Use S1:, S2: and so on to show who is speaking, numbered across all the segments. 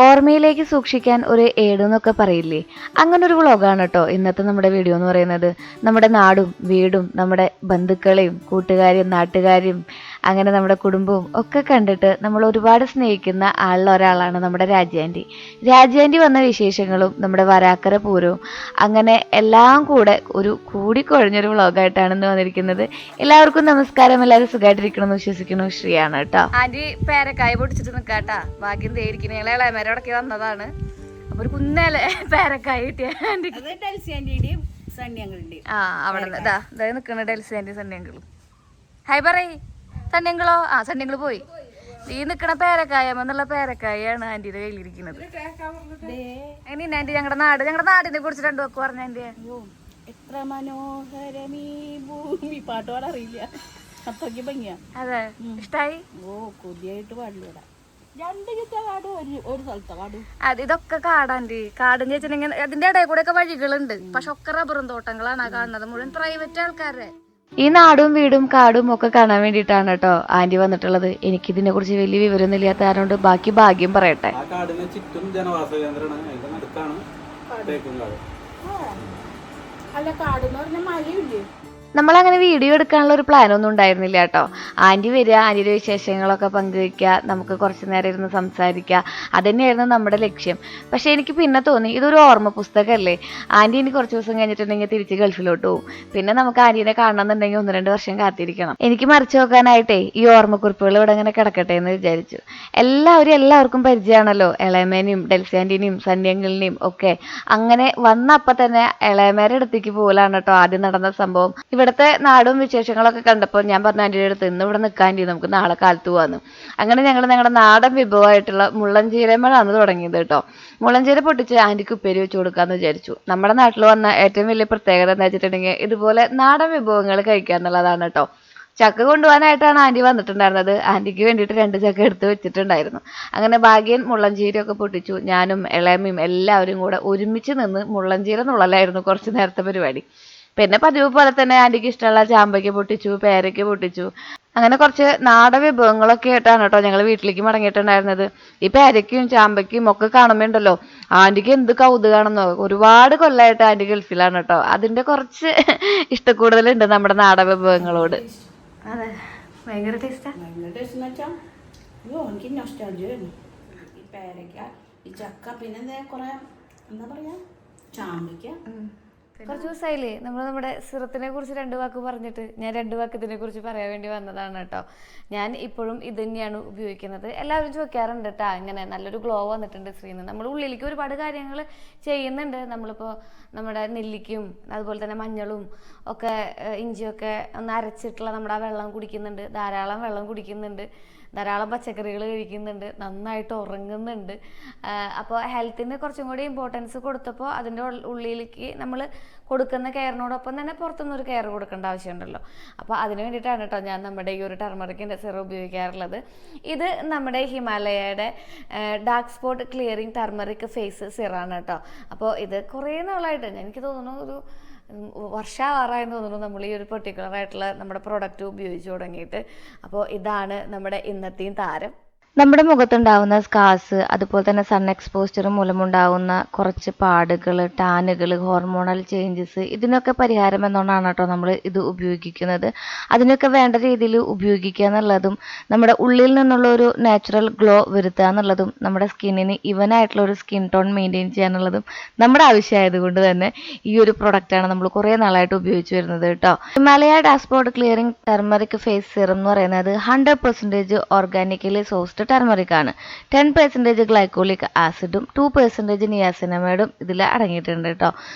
S1: ഓർമ്മയിലേക്ക് സൂക്ഷിക്കാൻ ഒരു ഏടെന്നൊക്കെ പറയില്ലേ, അങ്ങനെ ഒരു വ്ളോഗാണ് കേട്ടോ ഇന്നത്തെ നമ്മുടെ വീഡിയോ എന്ന് പറയുന്നത്. നമ്മുടെ നാടും വീടും നമ്മുടെ ബന്ധുക്കളെയും കൂട്ടുകാരെയും നാട്ടുകാരെയും അങ്ങനെ നമ്മുടെ കുടുംബവും ഒക്കെ കണ്ടിട്ട് നമ്മൾ ഒരുപാട് സ്നേഹിക്കുന്ന ഒരാളാണ് നമ്മുടെ രാജ്യാൻറ്റി. രാജ്യാൻറ്റി വന്ന വിശേഷങ്ങളും നമ്മുടെ വരാക്കര പൂരവും അങ്ങനെ എല്ലാം കൂടെ ഒരു കൂടിക്കൊഴിഞ്ഞൊരു വ്ളോഗായിട്ടാണ് ഇന്ന് വന്നിരിക്കുന്നത്. എല്ലാവർക്കും നമസ്കാരം, എല്ലാവരും സുഖമായിട്ടിരിക്കണമെന്ന് വിശ്വസിക്കുന്നു. ശ്രീയാണ് കേട്ടോ. ആൻറ്റി പേരക്കായ പൊടിച്ചിട്ട് നിൽക്കാട്ടാ, ഭാഗ്യം തേയിരിക്കണേ. ഇളയമരടക്കി വന്നതാണ്. അപ്പൊ ഒരു കുന്നേലെ പേരക്കായ കിട്ടിയ അവിടെ നിക്കണ ഡെൽസി ആൻറ്റി സണ്ണിയങ്കളും. ഹായ് പറയ് സണ്ണിയങ്കളോ. സണ്ണിയങ്കള് പോയി. ഈ നിക്കണ പേരക്കായെന്നുള്ള പേരക്കായാണ് ആന്റിയുടെ കയ്യിലിരിക്കുന്നത്. എങ്ങനെ ആന്റി ഞങ്ങളുടെ നാടിനെ കുറിച്ച് രണ്ടു വാക്ക് പറഞ്ഞ ആന്റിയെ.
S2: എത്ര മനോഹരമീ ഭൂമി പാട്ടോടെ അറിയില്ല, അത്രയ്ക്ക് ഭംഗിയാ.
S1: അതെ, ഇഷ്ടായി.
S2: കൊതിയായിട്ട് പാടില്ലൂടാ. രണ്ട് കാട് ഒരു സ്ഥലത്താ കാട്.
S1: അത് ഇതൊക്കെ കാടാന്റി. കാടെന്ന് വെച്ചിട്ടുണ്ടെങ്കിൽ അതിന്റെ ഇടയിൽ കൂടെ ഒക്കെ വഴികളുണ്ട്, പക്ഷെ ഒക്കെ റബ്ബറും തോട്ടങ്ങളാണ് കാണുന്നത്. മുഴുവൻ പ്രൈവറ്റ് ആൾക്കാരെ. ഈ നാടും വീടും കാടും ഒക്കെ കാണാൻ വേണ്ടിയിട്ടാണ് കേട്ടോ ആന്റി വന്നിട്ടുള്ളത്. എനിക്കിതിനെ കുറിച്ച് വലിയ വിവരമൊന്നും ഇല്ലാത്ത ആരോണ്ട് ബാക്കി ഭാഗ്യം പറയട്ടെ.
S2: അല്ല, കാടെന്ന് പറഞ്ഞ മഴയില്ലേ.
S1: നമ്മളങ്ങനെ വീഡിയോ എടുക്കാനുള്ള ഒരു പ്ലാനൊന്നും ഉണ്ടായിരുന്നില്ല കേട്ടോ. ആൻറ്റി വരിക, ആൻറ്റിയുടെ വിശേഷങ്ങളൊക്കെ പങ്കുവയ്ക്കുക, നമുക്ക് കുറച്ച് നേരം ഇരുന്ന് സംസാരിക്കുക, അതുതന്നെയായിരുന്നു നമ്മുടെ ലക്ഷ്യം. പക്ഷേ എനിക്ക് പിന്നെ തോന്നി ഇതൊരു ഓർമ്മ പുസ്തകമല്ലേ. ആൻറ്റി ഇനി കുറച്ച് ദിവസം കഴിഞ്ഞിട്ടുണ്ടെങ്കിൽ തിരിച്ച് ഗൾഫിലോട്ട് പോകും. പിന്നെ നമുക്ക് ആൻറ്റീനെ കാണണമെന്നുണ്ടെങ്കിൽ 1-2 വർഷം കാത്തിരിക്കണം. എനിക്ക് മറിച്ച് നോക്കാനായിട്ടേ ഈ ഓർമ്മക്കുറിപ്പുകൾ ഇവിടെ ഇങ്ങനെ കിടക്കട്ടെ എന്ന് വിചാരിച്ചു. എല്ലാവർക്കും പരിചയമാണല്ലോ, ഇളയമേനെയും ഡെൽസി ആൻറ്റീനെയും സന്യങ്ങളിനെയും ഒക്കെ. അങ്ങനെ വന്നപ്പോൾ തന്നെ ഇളയമേരെ അടുത്തേക്ക് പോകലാണ് കേട്ടോ ആദ്യം നടന്ന സംഭവം. ഇവിടുത്തെ നാടും വിശേഷങ്ങളൊക്കെ കണ്ടപ്പോൾ ഞാൻ പറഞ്ഞു ആൻറ്റിയുടെ അടുത്ത് ഇന്ന് ഇവിടെ നിൽക്കാൻ നമുക്ക് നാളെ കാലത്ത് പോകാമെന്ന്. അങ്ങനെ ഞങ്ങളുടെ നാടൻ വിഭവമായിട്ടുള്ള മുള്ളൻചീരമഴാണ് തുടങ്ങിയത് കേട്ടോ. മുള്ളൻചീര പൊട്ടിച്ച് ആൻറ്റിക്ക് ഉപ്പേരി വെച്ച് കൊടുക്കാമെന്ന് വിചാരിച്ചു. നമ്മുടെ നാട്ടിൽ വന്ന ഏറ്റവും വലിയ പ്രത്യേകത എന്താ വെച്ചിട്ടുണ്ടെങ്കിൽ ഇതുപോലെ നാടൻ വിഭവങ്ങൾ കഴിക്കുക എന്നുള്ളതാണ് കേട്ടോ. ചക്ക കൊണ്ടുപോകാനായിട്ടാണ് ആൻറ്റി വന്നിട്ടുണ്ടായിരുന്നത്. ആൻറ്റിക്ക് വേണ്ടിയിട്ട് 2 ചക്ക എടുത്ത് വെച്ചിട്ടുണ്ടായിരുന്നു. അങ്ങനെ ഭാഗ്യൻ മുള്ളൻചീരയൊക്കെ പൊട്ടിച്ചു. ഞാനും ഇളയമ്മയും എല്ലാവരും കൂടെ ഒരുമിച്ച് നിന്ന് മുള്ളൻചീര നുള്ളലായിരുന്നു കുറച്ച് നേരത്തെ പരിപാടി. പിന്നെ പതിവ് പോലെ തന്നെ ആൻറ്റിക്ക് ഇഷ്ടമുള്ള ചാമ്പയ്ക്ക പൊട്ടിച്ചു, പേരയ്ക്ക പൊട്ടിച്ചു. അങ്ങനെ കുറച്ച് നാടൻ വിഭവങ്ങളൊക്കെ ആയിട്ടാണ് കേട്ടോ ഞങ്ങൾ വീട്ടിലേക്ക് മടങ്ങിയിട്ടുണ്ടായിരുന്നത്. ഈ പേരയ്ക്കും ചാമ്പയ്ക്കും ഒക്കെ കാണുമ്പോണ്ടല്ലോ ആൻറ്റിക്ക് എന്ത് കൗതുകമാണെന്നോ. ഒരുപാട് കൊല്ലമായിട്ട് ആൻറ്റി ഗൾഫിലാണ് കേട്ടോ. അതിൻ്റെ കുറച്ച് ഇഷ്ടക്കൂടുതലുണ്ട് നമ്മുടെ നാടൻ വിഭവങ്ങളോട്. അതെ, ഭയങ്കര ടേസ്റ്റാ.
S2: എനിക്ക് നൊസ്റ്റാൾജിയായിരുന്നു ഈ പേരയ്ക്ക, ഈ ചക്ക, പിന്നെ കുറെ എന്താ പറയാ ചാമ്പയ്ക്ക.
S1: കുറച്ച് ദിവസമായില്ലേ നമ്മുടെ സിറത്തിനെ കുറിച്ച് 2 വാക്ക് പറഞ്ഞിട്ട്. ഞാൻ 2 വാക്ക് ഇതിനെ കുറിച്ച് പറയാൻ വേണ്ടി വന്നതാണ് കേട്ടോ. ഞാൻ ഇപ്പോഴും ഇത് തന്നെയാണ് ഉപയോഗിക്കുന്നത്. എല്ലാവരും ചോദിക്കാറുണ്ട് കേട്ടോ, ഇങ്ങനെ നല്ലൊരു ഗ്ലോ വന്നിട്ടുണ്ട് ശ്രീന്ന്. നമ്മൾ ഉള്ളിലേക്ക് ഒരുപാട് കാര്യങ്ങൾ ചെയ്യുന്നുണ്ട്. നമ്മളിപ്പോൾ നമ്മുടെ നെല്ലിക്കും അതുപോലെ തന്നെ മഞ്ഞളും ഒക്കെ ഇഞ്ചിയൊക്കെ ഒന്ന് അരച്ചിട്ടുള്ള നമ്മുടെ ആ വെള്ളം കുടിക്കുന്നുണ്ട്, ധാരാളം വെള്ളം കുടിക്കുന്നുണ്ട്, ധാരാളം പച്ചക്കറികൾ കഴിക്കുന്നുണ്ട്, നന്നായിട്ട് ഉറങ്ങുന്നുണ്ട്. അപ്പോൾ ഹെൽത്തിന് കുറച്ചും കൂടി ഇമ്പോർട്ടൻസ് കൊടുത്തപ്പോൾ അതിൻ്റെ ഉള്ളിലേക്ക് നമ്മൾ കൊടുക്കുന്ന കെയറിനോടൊപ്പം തന്നെ പുറത്തുനിന്നൊരു കെയർ കൊടുക്കേണ്ട ആവശ്യമുണ്ടല്ലോ. അപ്പോൾ അതിന് വേണ്ടിയിട്ടാണ് കേട്ടോ ഞാൻ നമ്മുടെ ഈ ഒരു ടർമറിക്കിൻ്റെ സിറം ഉപയോഗിക്കാറുള്ളത്. ഇത് നമ്മുടെ ഹിമാലയയുടെ dark spot clearing turmeric face സിറാണ് കേട്ടോ. അപ്പോൾ ഇത് കുറേ നാളായിട്ട് എനിക്ക് തോന്നുന്നു ഒരു വർഷമാറായെന്ന് തോന്നുന്നു നമ്മൾ ഈ ഒരു പെർട്ടിക്കുലർ ആയിട്ടുള്ള നമ്മുടെ പ്രൊഡക്റ്റ് ഉപയോഗിച്ച് തുടങ്ങിയിട്ട്. അപ്പോൾ ഇതാണ് നമ്മുടെ ഇന്നത്തെയും താരം. നമ്മുടെ മുഖത്തുണ്ടാവുന്ന സ്കാർസ്, അതുപോലെ തന്നെ സൺ എക്സ്പോസ്ചർ മൂലമുണ്ടാകുന്ന കുറച്ച് പാടുകൾ, ടാനുകൾ, ഹോർമോണൽ ചേഞ്ചസ്, ഇതിനൊക്കെ പരിഹാരം എന്നോണാണ് കേട്ടോ നമ്മൾ ഇത് ഉപയോഗിക്കുന്നത്. അതിനൊക്കെ വേണ്ട രീതിയിൽ ഉപയോഗിക്കുക എന്നുള്ളതും നമ്മുടെ ഉള്ളിൽ നിന്നുള്ള ഒരു നാച്ചുറൽ ഗ്ലോ വരുത്തുക എന്നുള്ളതും നമ്മുടെ സ്കിന്നിന് ഇവനായിട്ടുള്ള ഒരു സ്കിൻ ടോൺ മെയിൻറ്റെയിൻ ചെയ്യാനുള്ളതും നമ്മുടെ ആവശ്യമായതുകൊണ്ട് തന്നെ ഈ ഒരു പ്രൊഡക്റ്റാണ് നമ്മൾ കുറേ നാളായിട്ട് ഉപയോഗിച്ച് വരുന്നത് കേട്ടോ. Himalaya dark spot clearing turmeric face serum എന്ന് പറയുന്നത് 100% ഓർഗാനിക്കലി സോഴ്സ്ഡ് ടർമറിക് ആണ്. 10% ഗ്ലൈക്കോളിക് ആസിഡും 2% നിയാസിനമൈഡും ഇതിൽ അടങ്ങിയിട്ടുണ്ട് കേട്ടോ.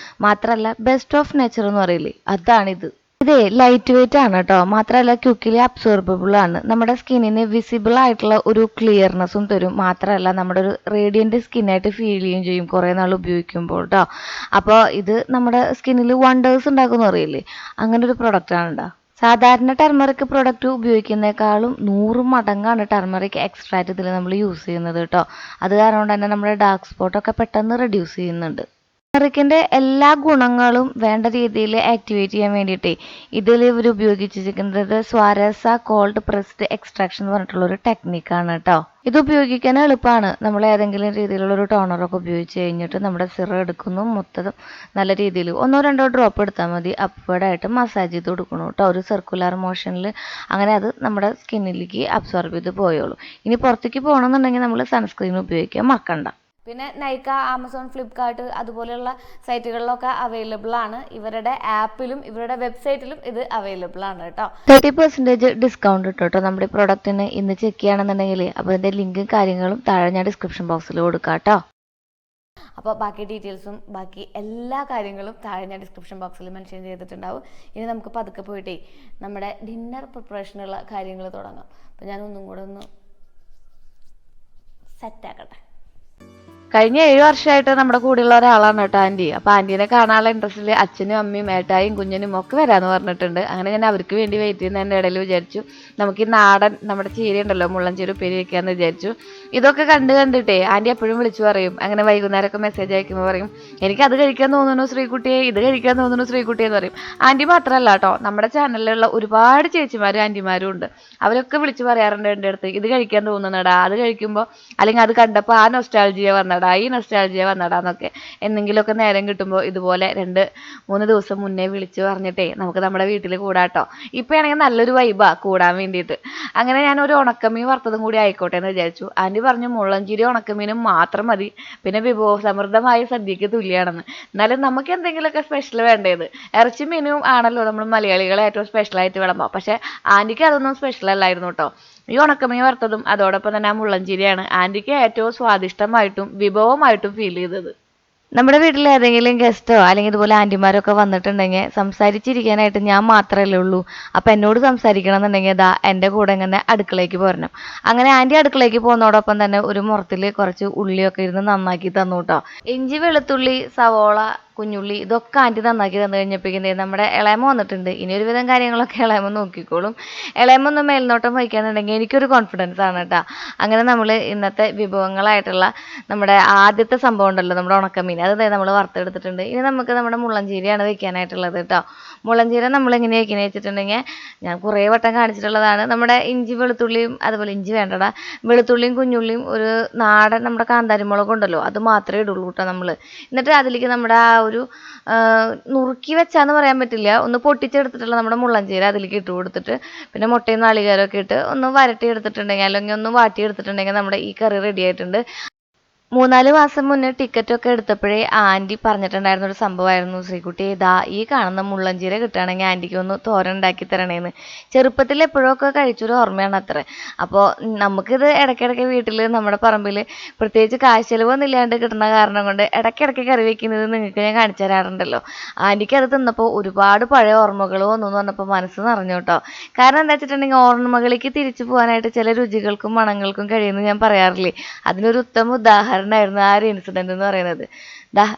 S1: മാത്രമല്ല ബെസ്റ്റ് ഓഫ് നേച്ചർ എന്ന് പറയില്ലേ, അതാണിത്. ഇതേ ലൈറ്റ് വെയിറ്റ് ആണ് കേട്ടോ. മാത്രമല്ല ക്വിക്കലി അബ്സോർബിൾ ആണ്. നമ്മുടെ സ്കിന്നിന് വിസിബിൾ ആയിട്ടുള്ള ഒരു ക്ലിയർനെസ്സും തരും. മാത്രമല്ല നമ്മുടെ ഒരു റേഡിയന്റ് സ്കിന്നായിട്ട് ഫീൽ ചെയ്യുകയും ചെയ്യും കുറേ നാൾ ഉപയോഗിക്കുമ്പോൾ കേട്ടോ. അപ്പോൾ ഇത് നമ്മുടെ സ്കിന്നിൽ വണ്ടേഴ്സ് ഉണ്ടാക്കുമെന്ന് പറയില്ലേ, അങ്ങനെ ഒരു പ്രൊഡക്റ്റ് ആണ് കേട്ടോ. സാധാരണ ടർമറിക് പ്രൊഡക്റ്റ് ഉപയോഗിക്കുന്നേക്കാളും 100 മടങ്ങാണ് ടർമറിക് എക്സ്ട്രാക്റ്റ് ഇതിൽ നമ്മൾ യൂസ് ചെയ്യുന്നത് കേട്ടോ. അത് കാരണം തന്നെ നമ്മുടെ ഡാർക്ക് സ്പോട്ടൊക്കെ പെട്ടെന്ന് റെഡ്യൂസ് ചെയ്യുന്നുണ്ട്. ടർമറിക്കിൻ്റെ എല്ലാ ഗുണങ്ങളും വേണ്ട രീതിയിൽ ആക്ടിവേറ്റ് ചെയ്യാൻ വേണ്ടിയിട്ടേ ഇതിൽ ഇവർ ഉപയോഗിച്ചിരിക്കുന്നത് സ്വാരസ കോൾഡ് പ്രസ്ഡ് എക്സ്ട്രാക്ഷൻ എന്ന് പറഞ്ഞിട്ടുള്ളൊരു ടെക്നിക്കാണ് കേട്ടോ. ഇത് ഉപയോഗിക്കാൻ എളുപ്പമാണ്. നമ്മൾ ഏതെങ്കിലും രീതിയിലുള്ള ഒരു ടോണറൊക്കെ ഉപയോഗിച്ച് കഴിഞ്ഞിട്ട് നമ്മുടെ സിറം എടുക്കുന്നു, മൊത്തം നല്ല രീതിയിൽ 1-2 ഡ്രോപ്പ് എടുത്താൽ മതി. അപ്വേർഡായിട്ട് മസാജ് ചെയ്ത് കൊടുക്കണം കേട്ടോ, ഒരു സർക്കുലർ മോഷനിൽ. അങ്ങനെ അത് നമ്മുടെ സ്കിന്നിലേക്ക് അബ്സോർബ് ചെയ്ത് പോയോളൂ. ഇനി പുറത്തേക്ക് പോകണമെന്നുണ്ടെങ്കിൽ നമ്മൾ സൺസ്ക്രീൻ ഉപയോഗിക്കാൻ മറക്കണ്ട. പിന്നെ നൈക്ക, ആമസോൺ, ഫ്ലിപ്കാർട്ട് അതുപോലെയുള്ള സൈറ്റുകളിലൊക്കെ അവൈലബിൾ ആണ്. ഇവരുടെ ആപ്പിലും ഇവരുടെ വെബ്സൈറ്റിലും ഇത് അവൈലബിൾ ആണ് കേട്ടോ. 30% ഡിസ്കൗണ്ട് കിട്ടും കേട്ടോ നമ്മുടെ പ്രൊഡക്റ്റിന്. ഇന്ന് ചെക്ക് ചെയ്യുകയാണെന്നുണ്ടെങ്കിൽ അപ്പോൾ ഇതിൻ്റെ ലിങ്കും കാര്യങ്ങളും താഴെ ഞാൻ ഡിസ്ക്രിപ്ഷൻ ബോക്സിൽ കൊടുക്കാം കേട്ടോ. അപ്പോൾ ബാക്കി ഡീറ്റെയിൽസും ബാക്കി എല്ലാ കാര്യങ്ങളും താഴെ ഞാൻ ഡിസ്ക്രിപ്ഷൻ ബോക്സിൽ മെൻഷൻ ചെയ്തിട്ടുണ്ടാവും. ഇനി നമുക്ക് പതുക്കെ പോയിട്ടേ നമ്മുടെ ഡിന്നർ പ്രിപ്പറേഷനുള്ള കാര്യങ്ങൾ തുടങ്ങാം. അപ്പോൾ ഞാൻ ഒന്നും കൂടെ ഒന്ന് സെറ്റാക്കട്ടെ. കഴിഞ്ഞ 7 വർഷമായിട്ട് നമ്മുടെ കൂടെയുള്ള ഒരാളാണ് കേട്ടോ ആൻറ്റി. അപ്പോൾ ആൻറ്റീനെ കാണാനുള്ള ഇൻട്രസ്റ്റിൽ അച്ഛനും അമ്മയും ഏട്ടായും കുഞ്ഞനും ഒക്കെ വരാമെന്ന് പറഞ്ഞിട്ടുണ്ട്. അങ്ങനെ ഞാൻ അവർക്ക് വേണ്ടി വെയിറ്റ് ചെയ്യുന്നതിൻ്റെ ഇടയിൽ വിചാരിച്ചു നമുക്ക് ഈ നാടൻ നമ്മുടെ ചീര ഉണ്ടല്ലോ, മുള്ളൻചീര ഉപ്പേരി വയ്ക്കാമെന്ന് വിചാരിച്ചു. ഇതൊക്കെ കണ്ടിട്ടേ ആൻറ്റി എപ്പോഴും വിളിച്ചു പറയും. അങ്ങനെ വൈകുന്നേരമൊക്കെ മെസ്സേജ് അയക്കുമ്പോൾ പറയും എനിക്കത് കഴിക്കാൻ തോന്നുന്നു ശ്രീകുട്ടിയെ, ഇത് കഴിക്കാൻ തോന്നുന്നു ശ്രീകുട്ടിയെ എന്ന് പറയും. ആൻറ്റി മാത്രമല്ല കേട്ടോ, നമ്മുടെ ചാനലിലുള്ള ഒരുപാട് ചേച്ചിമാരും ആൻറ്റിമാരും ഉണ്ട്. അവരൊക്കെ വിളിച്ച് പറയാറുണ്ട് എൻ്റെ അടുത്ത് ഇത് കഴിക്കാൻ തോന്നുന്നടാ, അത് കഴിക്കുമ്പോൾ അല്ലെങ്കിൽ അത് കണ്ടപ്പോൾ ആ നൊസ്റ്റാൾജിയ വന്നടാ, ഈ നൊസ്റ്റാൾജിയ വന്നടാന്നൊക്കെ. എന്തെങ്കിലുമൊക്കെ നേരം കിട്ടുമ്പോൾ ഇതുപോലെ 2-3 ദിവസം മുന്നേ വിളിച്ച് പറഞ്ഞിട്ടേ നമുക്ക് നമ്മുടെ വീട്ടിൽ കൂടാട്ടോ. ഇപ്പോൾ ആണെങ്കിൽ നല്ലൊരു വൈബാ കൂടാൻ വേണ്ടിയിട്ട്. അങ്ങനെ ഞാൻ ഒരു ഉണക്കമീൻ വറുത്തതും കൂടി ആയിക്കോട്ടെ എന്ന് വിചാരിച്ചു. ആൻറ്റി പറഞ്ഞു മുള്ളൻചീരി ഉണക്കമീനും മാത്രം മതി, പിന്നെ വിഭവസമൃദ്ധമായ സദ്യക്ക് തുല്യമാണെന്ന്. എന്നാലും നമുക്ക് എന്തെങ്കിലുമൊക്കെ സ്പെഷ്യൽ വേണ്ടത്. ഇറച്ചി മീനും ആണല്ലോ നമ്മൾ മലയാളികളെ ഏറ്റവും സ്പെഷ്യലായിട്ട് വിളമ്പുക. പക്ഷേ ആൻറ്റിക്ക് അതൊന്നും സ്പെഷ്യൽ അല്ലായിരുന്നു കേട്ടോ. ഈ ഉണക്കമീൻ വറുത്തതും അതോടൊപ്പം തന്നെ ആ മുള്ളൻചീരിയാണ് ആൻറ്റിക്ക് ഏറ്റവും സ്വാദിഷ്ടമായിട്ടും വിഭവമായിട്ടും ഫീൽ ചെയ്തത്. നമ്മുടെ വീട്ടിൽ ഏതെങ്കിലും ഗസ്റ്റോ അല്ലെങ്കിൽ ഇതുപോലെ ആൻറ്റിമാരൊക്കെ വന്നിട്ടുണ്ടെങ്കിൽ സംസാരിച്ചിരിക്കാനായിട്ട് ഞാൻ മാത്രമല്ലേ ഉള്ളൂ. അപ്പം എന്നോട് സംസാരിക്കണം എന്നുണ്ടെങ്കിൽ ഇതാ എൻ്റെ കൂടെ ഇങ്ങനെ അടുക്കളയ്ക്ക് പോരണം. അങ്ങനെ ആൻറ്റി അടുക്കളയ്ക്ക് പോകുന്നതോടൊപ്പം തന്നെ ഒരു മുറത്തിൽ കുറച്ച് ഉള്ളിയൊക്കെ ഇരുന്ന് നന്നാക്കി തന്നു കേട്ടോ. ഇഞ്ചി, വെളുത്തുള്ളി, സവോള, കുഞ്ഞുള്ളി ഇതൊക്കെ ആൻറ്റി നന്നാക്കി തന്നു കഴിഞ്ഞപ്പോഴേക്കും നമ്മുടെ ഇളയമ വന്നിട്ടുണ്ട്. ഇനി ഒരുവിധം കാര്യങ്ങളൊക്കെ ഇളയമ നോക്കിക്കോളും. ഇളയമ ഒന്ന് മേൽനോട്ടം വഹിക്കാന്നുണ്ടെങ്കിൽ എനിക്കൊരു കോൺഫിഡൻസ് ആണ് കേട്ടോ. അങ്ങനെ നമ്മൾ ഇന്നത്തെ വിഭവങ്ങളായിട്ടുള്ള നമ്മുടെ ആദ്യത്തെ സംഭവം ഉണ്ടല്ലോ, നമ്മുടെ ഉണക്കമീൻ, അത് നമ്മൾ വറുത്തെടുത്തിട്ടുണ്ട്. ഇനി നമുക്ക് നമ്മുടെ മുള്ളൻചീരയാണ് വെക്കാനായിട്ടുള്ളത് കേട്ടോ. മുള്ളൻചീര നമ്മൾ എങ്ങനെ വെക്കുന്നത് വെച്ചിട്ടുണ്ടെങ്കിൽ ഞാൻ കുറേ വട്ടം കാണിച്ചിട്ടുള്ളതാണ്. നമ്മുടെ ഇഞ്ചി വെളുത്തുള്ളിയും അതുപോലെ ഇഞ്ചി വേണ്ടടാ, വെളുത്തുള്ളിയും കുഞ്ഞുള്ളിയും ഒരു നാടൻ നമ്മുടെ കാന്താരിമുളക് ഉണ്ടല്ലോ അത് മാത്രമേ ഇടുള്ളൂ കേട്ടോ നമ്മൾ. എന്നിട്ട് അതിലേക്ക് നമ്മുടെ ആ ഒരു നുറുക്കി വെച്ചാന്ന് പറയാൻ പറ്റില്ല, ഒന്ന് പൊട്ടിച്ചെടുത്തിട്ടുള്ള നമ്മുടെ മുള്ളൻചീര അതിലേക്ക് ഇട്ട് കൊടുത്തിട്ട് പിന്നെ മുട്ടയും നാളികേരമൊക്കെ ഇട്ട് ഒന്ന് വരട്ടി എടുത്തിട്ടുണ്ടെങ്കിൽ അല്ലെങ്കിൽ ഒന്ന് വാട്ടി എടുത്തിട്ടുണ്ടെങ്കിൽ നമ്മുടെ ഈ കറി റെഡി ആയിട്ടുണ്ട്. 3-4 മാസം മുന്നേ ടിക്കറ്റൊക്കെ എടുത്തപ്പോഴേ ആൻറ്റി പറഞ്ഞിട്ടുണ്ടായിരുന്ന ഒരു സംഭവമായിരുന്നു ശ്രീകുട്ടി, ഇതാ ഈ കാണുന്ന മുള്ളൻചീര കിട്ടുകയാണെങ്കിൽ ആൻറ്റിക്ക് ഒന്ന് തോരൻ ഉണ്ടാക്കി തരണേന്ന്. ചെറുപ്പത്തിൽ എപ്പോഴൊക്കെ കഴിച്ചൊരു ഓർമ്മയാണ് അത്ര. അപ്പോൾ നമുക്കിത് ഇടയ്ക്കിടയ്ക്ക് വീട്ടിൽ നമ്മുടെ പറമ്പിൽ പ്രത്യേകിച്ച് കാശ് ചിലവൊന്നും ഇല്ലാണ്ട് കിട്ടുന്ന കാരണം കൊണ്ട് ഇടയ്ക്കിടയ്ക്ക് കറി വയ്ക്കുന്നത് നിങ്ങൾക്ക് ഞാൻ കാണിച്ചു തരാറുണ്ടല്ലോ. ആൻറ്റിക്ക് അത് തിന്നപ്പോൾ ഒരുപാട് പഴയ ഓർമ്മകൾ വന്നു എന്ന് പറഞ്ഞപ്പോൾ മനസ്സ് നിറഞ്ഞു കേട്ടോ. കാരണം എന്താ വെച്ചിട്ടുണ്ടെങ്കിൽ ഓർമ്മകളിലേക്ക് തിരിച്ചു പോകാനായിട്ട് ചില രുചികൾക്കും മണങ്ങൾക്കും കഴിയുമെന്ന് ഞാൻ പറയാറില്ലേ, അതിനൊരു ഉത്തമ ഉദാഹരണമായിരുന്നു ആ ഒരു ഇൻസിഡന്റ് എന്ന് പറയുന്നത്.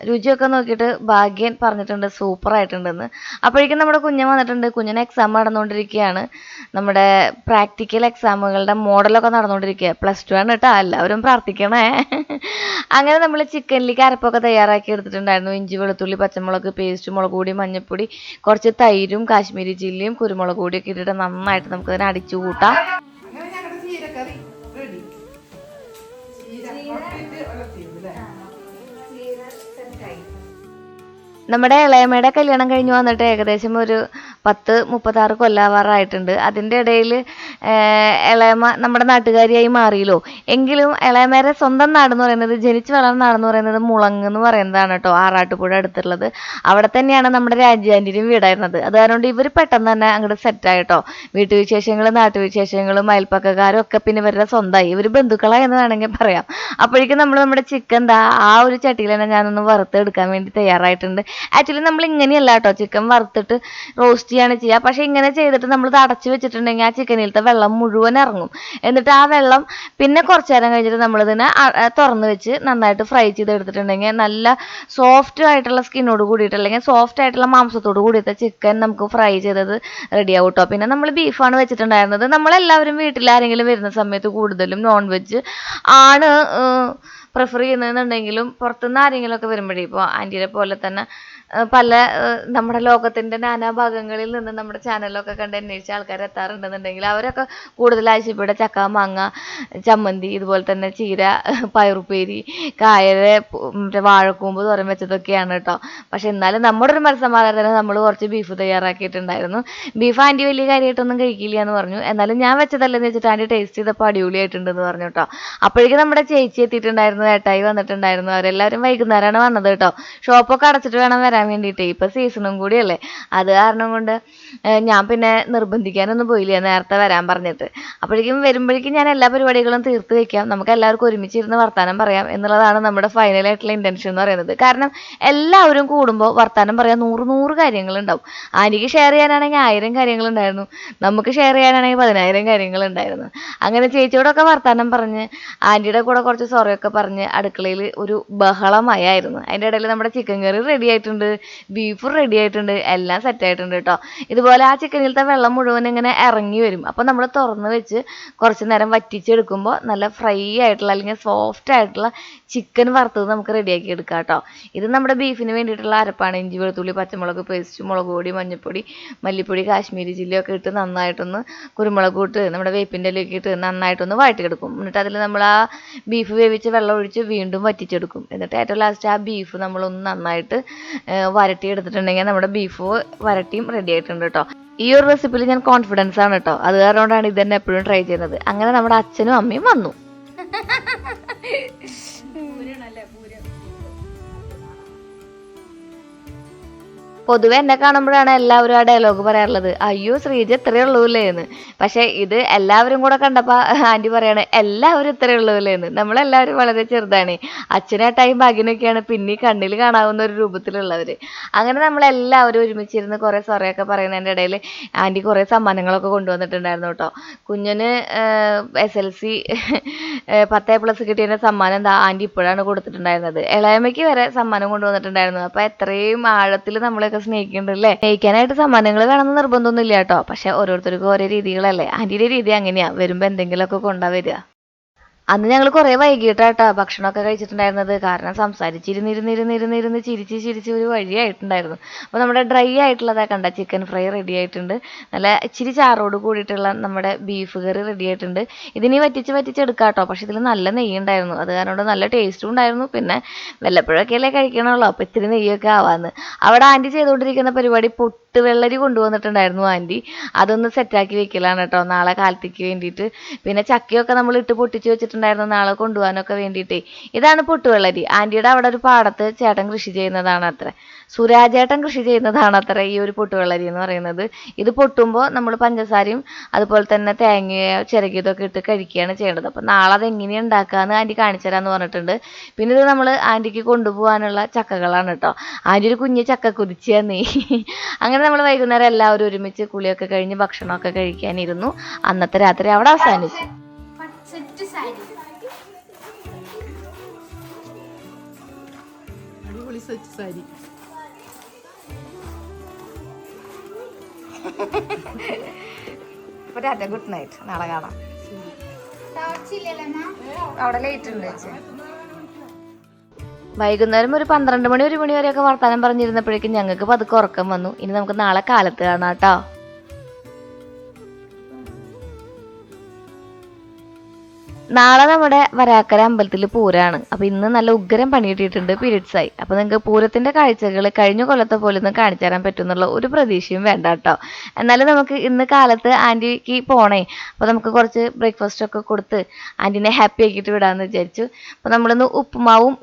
S1: രുചിയൊക്കെ നോക്കിയിട്ട് ഭാഗ്യൻ പറഞ്ഞിട്ടുണ്ട് സൂപ്പറായിട്ടുണ്ടെന്ന്. അപ്പോഴേക്കും നമ്മുടെ കുഞ്ഞൻ വന്നിട്ടുണ്ട്. കുഞ്ഞിന് എക്സാം നടന്നുകൊണ്ടിരിക്കുകയാണ്. നമ്മുടെ പ്രാക്ടിക്കൽ എക്സാമുകളുടെ മോഡലൊക്കെ നടന്നുകൊണ്ടിരിക്കുക. +2 ആണ് കേട്ടോ, എല്ലാവരും പ്രാർത്ഥിക്കണേ. അങ്ങനെ നമ്മൾ ചിക്കനിലേക്ക് അരപ്പൊക്കെ തയ്യാറാക്കി എടുത്തിട്ടുണ്ടായിരുന്നു. ഇഞ്ചി, വെളുത്തുള്ളി, പച്ചമുളക് പേസ്റ്റ്, മുളക് പൊടി, മഞ്ഞൾപ്പൊടി, കുറച്ച് തൈരും കാശ്മീരി ചില്ലിയും കുരുമുളക് പൊടിയൊക്കെ ഇട്ടിട്ട് നന്നായിട്ട് നമുക്കതിനെ അടിച്ചു കൂട്ടാം. നമ്മുടെ ഇളയമ്മയുടെ കല്യാണം കഴിഞ്ഞ് വന്നിട്ട് ഏകദേശം ഒരു 10-36 കൊല്ലാവാറായിട്ടുണ്ട്. അതിൻ്റെ ഇടയിൽ ഇളയമ്മ നമ്മുടെ നാട്ടുകാരിയായി മാറിയല്ലോ. എങ്കിലും ഇളയമ്മയുടെ സ്വന്തം നാടെന്ന് പറയുന്നത്, ജനിച്ചു വളർന്ന നാടെന്ന് പറയുന്നത് മുളങ്ങ് എന്ന് പറയുന്നതാണ് കേട്ടോ, ആറാട്ടുപുഴ അടുത്തുള്ളത്. അവിടെ തന്നെയാണ് നമ്മുടെ രാജ്യാൻ്റെയും വീടായിരുന്നത്. അത് കാരണം ഇവർ പെട്ടെന്ന് തന്നെ അങ്ങോട്ട് സെറ്റായിട്ടോ. വീട്ടുവിശേഷങ്ങളും നാട്ടുവിശേഷങ്ങളും അയൽപ്പക്കക്കാരും ഒക്കെ പിന്നെ ഇവരുടെ സ്വന്തമായി, ഇവർ ബന്ധുക്കളായി എന്ന് വേണമെങ്കിൽ പറയാം. അപ്പോഴേക്കും നമ്മൾ നമ്മുടെ ചിക്കൻ ആ ഒരു ചട്ടിയിൽ തന്നെ ഞാനൊന്ന് വറുത്തെടുക്കാൻ വേണ്ടി തയ്യാറായിട്ടുണ്ട്. ആക്ച്വലി നമ്മൾ ഇങ്ങനെയല്ല കേട്ടോ ചിക്കൻ വറുത്തിട്ട് റോസ്റ്റ് ചെയ്യാണ് ചെയ്യുക. പക്ഷെ ഇങ്ങനെ ചെയ്തിട്ട് നമ്മൾ ഇത് അടച്ച് വെച്ചിട്ടുണ്ടെങ്കിൽ ആ ചിക്കനിലത്തെ വെള്ളം മുഴുവൻ ഇറങ്ങും. എന്നിട്ട് ആ വെള്ളം പിന്നെ കുറച്ച് നേരം കഴിഞ്ഞിട്ട് നമ്മളിതിനെ തുറന്ന് വെച്ച് നന്നായിട്ട് ഫ്രൈ ചെയ്തെടുത്തിട്ടുണ്ടെങ്കിൽ നല്ല സോഫ്റ്റ് ആയിട്ടുള്ള സ്കിന്നോട് കൂടിയിട്ട് അല്ലെങ്കിൽ സോഫ്റ്റ് ആയിട്ടുള്ള മാംസത്തോട് കൂടിയിട്ട് ചിക്കൻ നമുക്ക് ഫ്രൈ ചെയ്തത് റെഡിയാവും കേട്ടോ. പിന്നെ നമ്മൾ ബീഫാണ് വെച്ചിട്ടുണ്ടായിരുന്നത്. നമ്മളെല്ലാവരും വീട്ടിൽ ആരെങ്കിലും വരുന്ന സമയത്ത് കൂടുതലും നോൺ വെജ് ആണ് പ്രിഫർ ചെയ്യുന്നതെന്നുണ്ടെങ്കിലും പുറത്തുനിന്ന് ആരെങ്കിലുമൊക്കെ വരുമ്പോഴേ ഇപ്പോൾ ആൻറ്റീനെ പോലെ തന്നെ പല നമ്മുടെ ലോകത്തിൻ്റെ നാനാഭാഗങ്ങളിൽ നിന്ന് നമ്മുടെ ചാനലൊക്കെ കണ്ട് അന്വേഷിച്ച ആൾക്കാർ എത്താറുണ്ടെന്നുണ്ടെങ്കിൽ അവരൊക്കെ കൂടുതൽ ആഴ്ചയുടെ ചക്ക മാങ്ങ ചമ്മന്തി ഇതുപോലെ തന്നെ ചീര പയറുപ്പേരി കായൽ മറ്റേ വാഴക്കൂമ്പ് തോരൻ വെച്ചതൊക്കെയാണ് കേട്ടോ. പക്ഷെ എന്നാലും നമ്മുടെ ഒരു മനസ്സമാധാനത്തിന് നമ്മൾ കുറച്ച് ബീഫ് തയ്യാറാക്കിയിട്ടുണ്ടായിരുന്നു. ബീഫ് ആൻറ്റി വലിയ കാര്യമായിട്ടൊന്നും കഴിക്കില്ല എന്ന് പറഞ്ഞു. എന്നാലും ഞാൻ വെച്ചതല്ലെന്ന് വെച്ചിട്ട് ആൻറ്റി ടേസ്റ്റ് ചെയ്തപ്പോൾ അടിപൊളിയായിട്ടുണ്ടെന്ന് പറഞ്ഞു കേട്ടോ. അപ്പോഴേക്കും നമ്മുടെ ചേച്ചി എത്തിയിട്ടുണ്ടായിരുന്നു, ഏട്ടായി വന്നിട്ടുണ്ടായിരുന്നു. അവരെല്ലാവരും വൈകുന്നേരമാണ് വന്നത് കേട്ടോ. ഷോപ്പൊക്കെ അടച്ചിട്ട് വേണം വരാൻ വേണ്ടിയിട്ട്. ഇപ്പം സീസണും കൂടിയല്ലേ, അത് കാരണം കൊണ്ട് ഞാൻ പിന്നെ നിർബന്ധിക്കാനൊന്നും പോയില്ല, നേരത്തെ വരാൻ പറഞ്ഞിട്ട്. അപ്പോഴേക്കും വരുമ്പോഴേക്കും ഞാൻ എല്ലാ പരിപാടികളും തീർത്ത് വെക്കാം, നമുക്ക് എല്ലാവർക്കും ഒരുമിച്ചിരുന്ന് വർത്താനം പറയാം എന്നുള്ളതാണ് നമ്മുടെ ഫൈനലായിട്ടുള്ള ഇൻറ്റൻഷൻ എന്ന് പറയുന്നത്. കാരണം എല്ലാവരും കൂടുമ്പോൾ വർത്താനം പറയാൻ 100 കാര്യങ്ങളുണ്ടാവും. ആൻറ്റിക്ക് ഷെയർ ചെയ്യാനാണെങ്കിൽ 1000 കാര്യങ്ങളുണ്ടായിരുന്നു, നമുക്ക് ഷെയർ ചെയ്യാനാണെങ്കിൽ 10000 കാര്യങ്ങളുണ്ടായിരുന്നു. അങ്ങനെ ചേച്ചിയോടൊക്കെ വർത്താനം പറഞ്ഞ് ആൻറ്റിയുടെ കൂടെ കുറച്ച് സൊറയൊക്കെ പറഞ്ഞ് അടുക്കളയിൽ ഒരു ബഹളമയായിരുന്നു. അതിൻ്റെ ഇടയിൽ നമ്മുടെ ചിക്കൻ കറി റെഡി ആയിട്ടുണ്ട്, ബീഫ് റെഡി ആയിട്ടുണ്ട്, എല്ലാം സെറ്റ് ആയിട്ടുണ്ട് കേട്ടോ. ഇതുപോലെ ആ ചിക്കനിലത്തെ വെള്ളം മുഴുവൻ ഇങ്ങനെ ഇറങ്ങി വരും. അപ്പോൾ നമ്മൾ തുറന്ന് വെച്ച് കുറച്ച് നേരം വറ്റിച്ചെടുക്കുമ്പോൾ നല്ല ഫ്രൈ ആയിട്ടുള്ള അല്ലെങ്കിൽ സോഫ്റ്റ് ആയിട്ടുള്ള ചിക്കൻ വറുത്തത് നമുക്ക് റെഡിയാക്കി എടുക്കാം കേട്ടോ. ഇത് നമ്മുടെ ബീഫിന് വേണ്ടിയിട്ടുള്ള അരപ്പാണ്. ഇഞ്ചി വെളുത്തുള്ളി പച്ചമുളക് പേസ്റ്റ്, മുളക് പൊടി മഞ്ഞൾപ്പൊടി മല്ലിപ്പൊടി കാശ്മീരി ചില്ലിയൊക്കെ ഇട്ട് നന്നായിട്ടൊന്ന് കുരുമുളക് ഇട്ട് നമ്മുടെ വേപ്പിൻ്റെ ഇലയൊക്കെ ഇട്ട് നന്നായിട്ടൊന്ന് വഴറ്റിയെടുക്കും. എന്നിട്ട് അതിൽ നമ്മൾ ആ ബീഫ് വേവിച്ച് വെള്ളം ഒഴിച്ച് വീണ്ടും വറ്റിച്ചെടുക്കും. എന്നിട്ട് ഏറ്റവും ലാസ്റ്റ് ആ ബീഫ് നമ്മളൊന്ന് നന്നായിട്ട് വരട്ടി എടുത്തിട്ടുണ്ടെങ്കിൽ നമ്മുടെ ബീഫ് വരട്ടിയും റെഡി ആയിട്ടുണ്ട് കേട്ടോ. ഈ ഒരു റെസിപ്പിയിൽ ഞാൻ കോൺഫിഡൻസ് ആണ് കേട്ടോ, അത് കാരണമാണ് ഇത് തന്നെ എപ്പോഴും ട്രൈ ചെയ്യുന്നത്. അങ്ങനെ നമ്മുടെ അച്ഛനും അമ്മയും വന്നു. പൊതുവെ എന്നെ കാണുമ്പോഴാണ് എല്ലാവരും ആ ഡയലോഗ് പറയാറുള്ളത്, അയ്യോ ശ്രീജ ഇത്രയേ ഉള്ളൂല്ലേ എന്ന്. പക്ഷെ ഇത് എല്ലാവരും കൂടെ കണ്ടപ്പോൾ ആൻറ്റി പറയാണ് എല്ലാവരും ഇത്രയേ ഉള്ളൂല്ലേ എന്ന്. നമ്മളെല്ലാവരും വളരെ ചെറുതാണ്, അച്ഛനേട്ടായും ഭാഗ്യനൊക്കെയാണ് പിന്നെ കണ്ണിൽ കാണാവുന്ന ഒരു രൂപത്തിലുള്ളവർ. അങ്ങനെ നമ്മളെല്ലാവരും ഒരുമിച്ചിരുന്ന് കുറേ സൊറയൊക്കെ പറയുന്നതിൻ്റെ ഇടയിൽ ആൻറ്റി കുറേ സമ്മാനങ്ങളൊക്കെ കൊണ്ടുവന്നിട്ടുണ്ടായിരുന്നു കേട്ടോ. കുഞ്ഞിന് SLC 10+ കിട്ടിയതിൻ്റെ സമ്മാനം എന്താ ആൻറ്റി ഇപ്പോഴാണ് കൊടുത്തിട്ടുണ്ടായിരുന്നത്. ഇളയമ്മയ്ക്ക് വരെ സമ്മാനം കൊണ്ടുവന്നിട്ടുണ്ടായിരുന്നു. അപ്പോൾ എത്രയും ആഴത്തിൽ നമ്മളൊക്കെ സ്നേഹിക്കുന്നുണ്ടല്ലേ. സ്നേഹിക്കാനായിട്ട് സമ്മാനങ്ങൾ വേണമെന്ന് നിർബന്ധമൊന്നും ഇല്ല കേട്ടോ. പക്ഷെ ഓരോരുത്തർക്കും ഓരോ രീതികളല്ലേ. ആൻറ്റിയുടെ രീതി അങ്ങനെയാ, വരുമ്പോൾ എന്തെങ്കിലുമൊക്കെ കൊണ്ടാ വരിക. അന്ന് ഞങ്ങൾ കുറേ വൈകിട്ടാട്ടോ ഭക്ഷണമൊക്കെ കഴിച്ചിട്ടുണ്ടായിരുന്നത്. കാരണം സംസാരിച്ചിരുന്നിരുന്നിരുന്നിരുന്നിരുന്ന് ചിരിച്ച് ഒരു വഴിയായിട്ടുണ്ടായിരുന്നു. അപ്പോൾ നമ്മുടെ ഡ്രൈ ആയിട്ടുള്ളതാ കണ്ട ചിക്കൻ ഫ്രൈ റെഡി ആയിട്ടുണ്ട്. നല്ല ഇച്ചിരി ചാറോട് കൂടിയിട്ടുള്ള നമ്മുടെ ബീഫ് കറി റെഡി ആയിട്ടുണ്ട്. ഇതിനി വറ്റിച്ചെടുക്കാം കേട്ടോ. പക്ഷെ ഇതിൽ നല്ല നെയ്യ് ഉണ്ടായിരുന്നു, അത് കാരണം നല്ല ടേസ്റ്റും ഉണ്ടായിരുന്നു. പിന്നെ വല്ലപ്പോഴൊക്കെയല്ലേ കഴിക്കണമല്ലോ, അപ്പോൾ ഇത്തിരി നെയ്യൊക്കെ ആവാന്ന്. അവിടെ ആൻറ്റി ചെയ്തുകൊണ്ടിരിക്കുന്ന പരിപാടി വെള്ളരി കൊണ്ടുവന്നിട്ടുണ്ടായിരുന്നു ആൻറ്റി. അതൊന്ന് സെറ്റാക്കി വെക്കലാണ് കേട്ടോ നാളെ കാലത്തേക്ക് വേണ്ടിയിട്ട്. പിന്നെ ചക്കയൊക്കെ നമ്മൾ ഇട്ട് പൊട്ടിച്ച് വെച്ചിട്ടുണ്ടായിരുന്നു നാളെ കൊണ്ടുപോകാനൊക്കെ വേണ്ടിയിട്ടേ. ഇതാണ് പൊട്ടുവെള്ളരി. ആൻറ്റിയുടെ അവിടെ ഒരു പാടത്ത് ചേട്ടൻ കൃഷി ചെയ്യുന്നതാണ് അത്ര, സുരാജേട്ടൻ കൃഷി ചെയ്യുന്നതാണ് അത്ര ഈ ഒരു പൊട്ടുവെള്ളരി എന്ന് പറയുന്നത്. ഇത് പൊട്ടുമ്പോൾ നമ്മൾ പഞ്ചസാരയും അതുപോലെ തന്നെ തേങ്ങയോ ചിരകിയതൊക്കെ ഇട്ട് കഴിക്കുകയാണ് ചെയ്യേണ്ടത്. അപ്പോൾ നാളെ അതെങ്ങനെയാണ് ഉണ്ടാക്കാമെന്ന് ആൻറ്റി കാണിച്ചു തരാമെന്ന് പറഞ്ഞിട്ടുണ്ട്. പിന്നെ ഇത് നമ്മൾ ആൻറ്റിക്ക് കൊണ്ടുപോകാനുള്ള ചക്കകളാണ് കേട്ടോ. ആൻറ്റി ഒരു കുഞ്ഞ് ചക്ക കുതിച്ചാന്നേ. അങ്ങനെ നമ്മൾ വൈകുന്നേരം എല്ലാവരും ഒരുമിച്ച് കുളിയൊക്കെ കഴിഞ്ഞ് ഭക്ഷണമൊക്കെ കഴിക്കാനിരുന്നു. അന്നത്തെ രാത്രി അവിടെ അവസാനിച്ചു. ഗുഡ് നൈറ്റ്, നാളെ കാണാം. അവിടെ ലേറ്റ് ഉണ്ട്. വൈകുന്നേരം ഒരു 12 മണി 1 മണി വരെയൊക്കെ വർത്താനം പറഞ്ഞിരുന്നപ്പോഴേക്കും ഞങ്ങൾക്ക് പതുക്കെ ഉറക്കം വന്നു. ഇനി നമുക്ക് നാളെ കാലത്ത് കാണാം കേട്ടോ. നാളെ നമ്മുടെ വരാക്കര അമ്പലത്തിൽ പൂരമാണ്. അപ്പോൾ ഇന്ന് നല്ല ഉഗ്രം പണി കിട്ടിയിട്ടുണ്ട്, പീരീഡ്സ് ആയി. അപ്പോൾ നിങ്ങൾക്ക് പൂരത്തിൻ്റെ കാഴ്ചകൾ കഴിഞ്ഞ കൊല്ലത്തെ പോലെ ഒന്നും കാണിച്ചു തരാൻ പറ്റുമെന്നുള്ള ഒരു പ്രതീക്ഷയും വേണ്ട കേട്ടോ. എന്നാലും നമുക്ക് ഇന്ന് കാലത്ത് ആൻറ്റിക്ക് പോണേ, അപ്പോൾ നമുക്ക് കുറച്ച് ബ്രേക്ക്ഫാസ്റ്റ് ഒക്കെ കൊടുത്ത് ആൻറ്റിനെ ഹാപ്പി ആക്കിയിട്ട് വിടാമെന്ന് വിചാരിച്ചു. അപ്പോൾ നമ്മളിന്ന് ഉപ്പുമാവും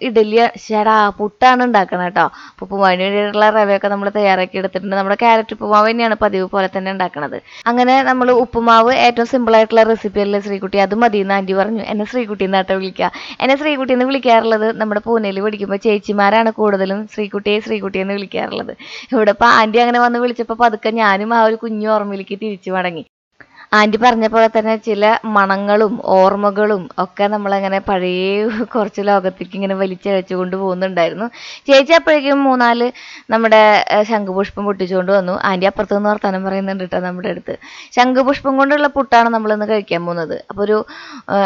S1: പുട്ടാണ് ഉണ്ടാക്കണം കേട്ടോ. അപ്പോൾ ഉപ്പുമാവിന് വേണ്ടിയിട്ടുള്ള റവയൊക്കെ നമ്മൾ തയ്യാറാക്കി എടുത്തിട്ടുണ്ട്. നമ്മുടെ ക്യാരറ്റ് ഉപ്പുമാവ് തന്നെയാണ് പതിവ് പോലെ തന്നെ ഉണ്ടാക്കണത്. അങ്ങനെ നമ്മൾ ഉപ്പുമാവ് ഏറ്റവും സിമ്പിളായിട്ടുള്ള റെസിപ്പി അല്ലേ ശ്രീകുട്ടി, അത് മതി എന്ന് ആൻറ്റി പറഞ്ഞു. പറഞ്ഞു എന്നെ ശ്രീകുട്ടി എന്നാട്ടോ വിളിക്കുക. എന്നെ ശ്രീകുട്ടി എന്ന് വിളിക്കാറുള്ളത് നമ്മുടെ പൂനെയിൽ പഠിക്കുമ്പോൾ ചേച്ചിമാരാണ് കൂടുതലും ശ്രീകുട്ടി എന്ന് വിളിക്കാറുള്ളത്. ഇവിടെ ഇപ്പോൾ ആൻറ്റി അങ്ങനെ വന്ന് വിളിച്ചപ്പോൾ പതുക്കെ ഞാനും ആ ഒരു കുഞ്ഞു ഓർമ്മയിലേക്ക് തിരിച്ചു മടങ്ങി. ആൻറ്റി പറഞ്ഞ പോലെ തന്നെ ചില മണങ്ങളും ഓർമ്മകളും ഒക്കെ നമ്മളങ്ങനെ പഴയ കുറച്ച് ലോകത്തേക്ക് ഇങ്ങനെ വലിച്ചഴച്ചു കൊണ്ട് പോകുന്നുണ്ടായിരുന്നു. ചേച്ചി അപ്പോഴേക്കും 3-4 നമ്മുടെ ശംഖുപുഷ്പം പൊട്ടിച്ചുകൊണ്ട് വന്നു. ആൻറ്റി അപ്പുറത്ത് നിന്ന് വർത്താനം പറയുന്നുണ്ട് കേട്ടോ നമ്മുടെ അടുത്ത്. ശംഖുപുഷ്പം കൊണ്ടുള്ള പുട്ടാണ് നമ്മളിന്ന് കഴിക്കാൻ പോകുന്നത്. അപ്പോൾ ഒരു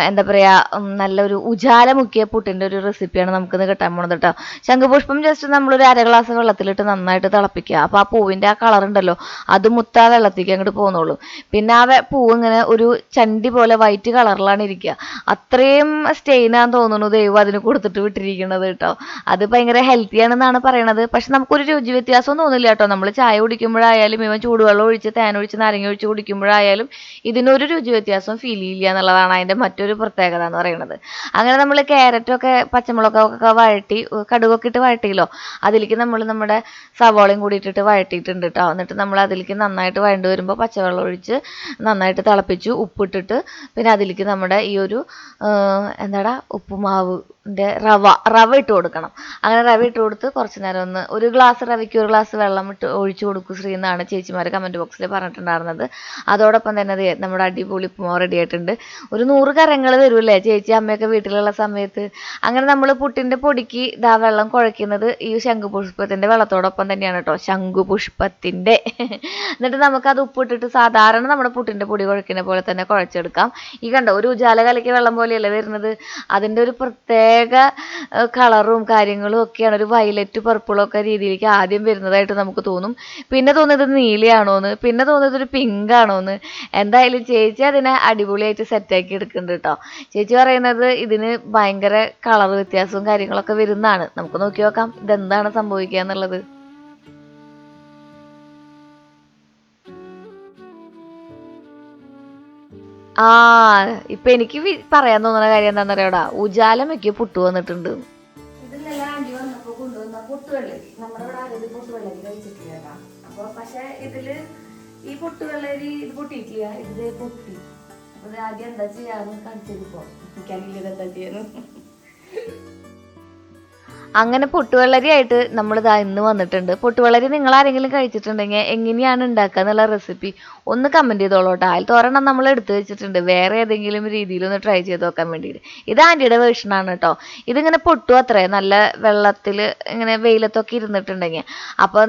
S1: എന്താ പറയുക, നല്ലൊരു ഉജാല മുക്കിയ പുട്ടിൻ്റെ ഒരു റെസിപ്പിയാണ് നമുക്കിന്ന് കിട്ടാൻ പോകുന്നത് കേട്ടോ. ശംഖുപുഷ്പം ജസ്റ്റ് നമ്മളൊരു 1/2 ഗ്ലാസ് വെള്ളത്തിലിട്ട് നന്നായിട്ട് തിളപ്പിക്കുക. അപ്പോൾ ആ പൂവിൻ്റെ ആ കളർ ഉണ്ടല്ലോ, അത് മുത്താ വെള്ളത്തേക്ക് അങ്ങോട്ട് പോകുന്നുള്ളൂ. പിന്നെ ആ പൂവ് ഇങ്ങനെ ഒരു ചണ്ടി പോലെ വൈറ്റ് കളറിലാണ് ഇരിക്കുക. അത്രയും സ്റ്റെയിനാന്ന് തോന്നുന്നു ദൈവം അതിന് കൊടുത്തിട്ട് വിട്ടിരിക്കുന്നത് കേട്ടോ. അത് ഭയങ്കര ഹെൽത്തി ആണെന്നാണ് പറയണത്. പക്ഷെ നമുക്കൊരു രുചി വ്യത്യാസം തോന്നില്ല കേട്ടോ. നമ്മൾ ചായ കുടിക്കുമ്പോഴായാലും ഇവൻ ചൂടുവെള്ളം ഒഴിച്ച് തേനൊഴിച്ച് നാരങ്ങ ഒഴിച്ച് കുടിക്കുമ്പോഴായാലും ഇതിനൊരു രുചി വ്യത്യാസം ഫീൽ ചെയ്യില്ല എന്നുള്ളതാണ് അതിൻ്റെ മറ്റൊരു പ്രത്യേകത എന്ന് പറയുന്നത്. അങ്ങനെ നമ്മൾ ക്യാരറ്റൊക്കെ പച്ചമുളകൊക്കെ വഴറ്റി കടുകൊക്കെ ഇട്ട് വഴറ്റിയില്ലോ, അതിലേക്ക് നമ്മൾ നമ്മുടെ സവോളയും കൂടി ഇട്ടിട്ട് വഴറ്റിയിട്ടുണ്ട് കേട്ടോ. എന്നിട്ട് നമ്മൾ അതിലേക്ക് നന്നായിട്ട് വഴണ്ട് വരുമ്പോൾ പച്ചവെള്ളം ഒഴിച്ച് നന്നായിട്ട് തിളപ്പിച്ചു, ഉപ്പിട്ടിട്ട് പിന്നെ അതിലേക്ക് നമ്മുടെ ഈ ഒരു ഉപ്പുമാവിൻ്റെ റവ ഇട്ട് കൊടുക്കണം. അങ്ങനെ റവ ഇട്ട് കൊടുത്ത് കുറച്ച് നേരം ഒരു ഗ്ലാസ് റവയ്ക്ക് 1 ഗ്ലാസ് വെള്ളം ഒഴിച്ചു കൊടുക്കും ശ്രീ എന്നാണ് ചേച്ചിമാർ കമൻറ്റ് ബോക്സിൽ പറഞ്ഞിട്ടുണ്ടായിരുന്നത്. അതോടൊപ്പം തന്നെ അത് നമ്മുടെ അടിപൊളി ഉപ്പുമാവ് റെഡി ആയിട്ടുണ്ട്. ഒരു 100 കരങ്ങൾ വരുമല്ലേ ചേച്ചി അമ്മയൊക്കെ വീട്ടിലുള്ള സമയത്ത്. അങ്ങനെ നമ്മൾ പുട്ടിൻ്റെ പൊടിക്ക് വെള്ളം കുഴയ്ക്കുന്നത് ഈ ശംഖുപുഷ്പത്തിൻ്റെ വെള്ളത്തോടൊപ്പം തന്നെയാണ് കേട്ടോ, ശംഖുപുഷ്പത്തിൻ്റെ. എന്നിട്ട് നമുക്കത് ഉപ്പിട്ടിട്ട് സാധാരണ നമ്മുടെ പുട്ടിൻ്റെ പൊടി കുഴക്കുന്ന പോലെ തന്നെ കുഴച്ചെടുക്കാം. ഈ കണ്ടോ, ഒരു ഉജാല കലക്കിയ വെള്ളം പോലെയല്ലേ വരുന്നത്. അതിൻ്റെ ഒരു പ്രത്യേക കളറും കാര്യങ്ങളും ഒക്കെയാണ്, ഒരു വയലറ്റ് പർപ്പിളും ഒക്കെ രീതിയിലേക്ക് ആദ്യം വരുന്നതായിട്ട് നമുക്ക് തോന്നും. പിന്നെ തോന്നുന്നത് നീലയാണോന്ന്, പിന്നെ തോന്നുന്നത് ഒരു പിങ്ക് ആണോന്ന്. എന്തായാലും ചേച്ചി അതിനെ അടിപൊളിയായിട്ട് സെറ്റാക്കി എടുക്കുന്നുണ്ട് കേട്ടോ. ചേച്ചി പറയുന്നത് ഇതിന് ഭയങ്കര കളർ വ്യത്യാസവും കാര്യങ്ങളൊക്കെ വരുന്നതാണ്. നമുക്ക് നോക്കി നോക്കാം ഇതെന്താണ് സംഭവിക്കുക എന്നുള്ളത്. ഇപ്പൊ എനിക്ക് പറയാൻ തോന്നുന്ന കാര്യം എന്താണെന്നറിയാടാ, ഉജാലമ്മയ്ക്ക് പുട്ട് വന്നിട്ടുണ്ട്. ഇതിലെല്ലാം ആൻറ്റി വന്നപ്പോ കൊണ്ടുവന്ന പൊട്ടുവെള്ളരി, നമ്മുടെ ഇവിടെ ആരും പൊട്ടുവെള്ളരി കഴിച്ചിട്ടില്ല കേട്ടാ. അപ്പൊ പക്ഷെ ഇതില് ഈ പൊട്ടുവെള്ളരി ഇത് പൊട്ടിയിട്ടില്ല, ഇത് പൊട്ടി. അപ്പൊ ആദ്യം എന്താ ചെയ്യാന്ന് കാണിച്ചതിപ്പോ എനിക്കറിയില്ല എന്താ ചെയ്യാന്ന്. അങ്ങനെ പൊട്ടുവെള്ളരി ആയിട്ട് നമ്മളിതാ ഇന്ന് വന്നിട്ടുണ്ട്. പൊട്ടുവെള്ളരി നിങ്ങൾ ആരെങ്കിലും കഴിച്ചിട്ടുണ്ടെങ്കിൽ എങ്ങനെയാണ് ഉണ്ടാക്കുക എന്നുള്ള റെസിപ്പി ഒന്ന് കമൻറ്റ് ചെയ്തോളൂട്ടോ. അതിൽ ഒരെണ്ണം നമ്മൾ എടുത്ത് വെച്ചിട്ടുണ്ട്, വേറെ ഏതെങ്കിലും രീതിയിലൊന്ന് ട്രൈ ചെയ്ത് നോക്കാൻ വേണ്ടിയിട്ട്. ഇത് ആൻറ്റിയുടെ വേർഷനാണ് കേട്ടോ. ഇതിങ്ങനെ പൊട്ടും അത്രേ, നല്ല വെള്ളത്തിൽ ഇങ്ങനെ വെയിലത്തൊക്കെ ഇരുന്നിട്ടുണ്ടെങ്കിൽ. അപ്പോൾ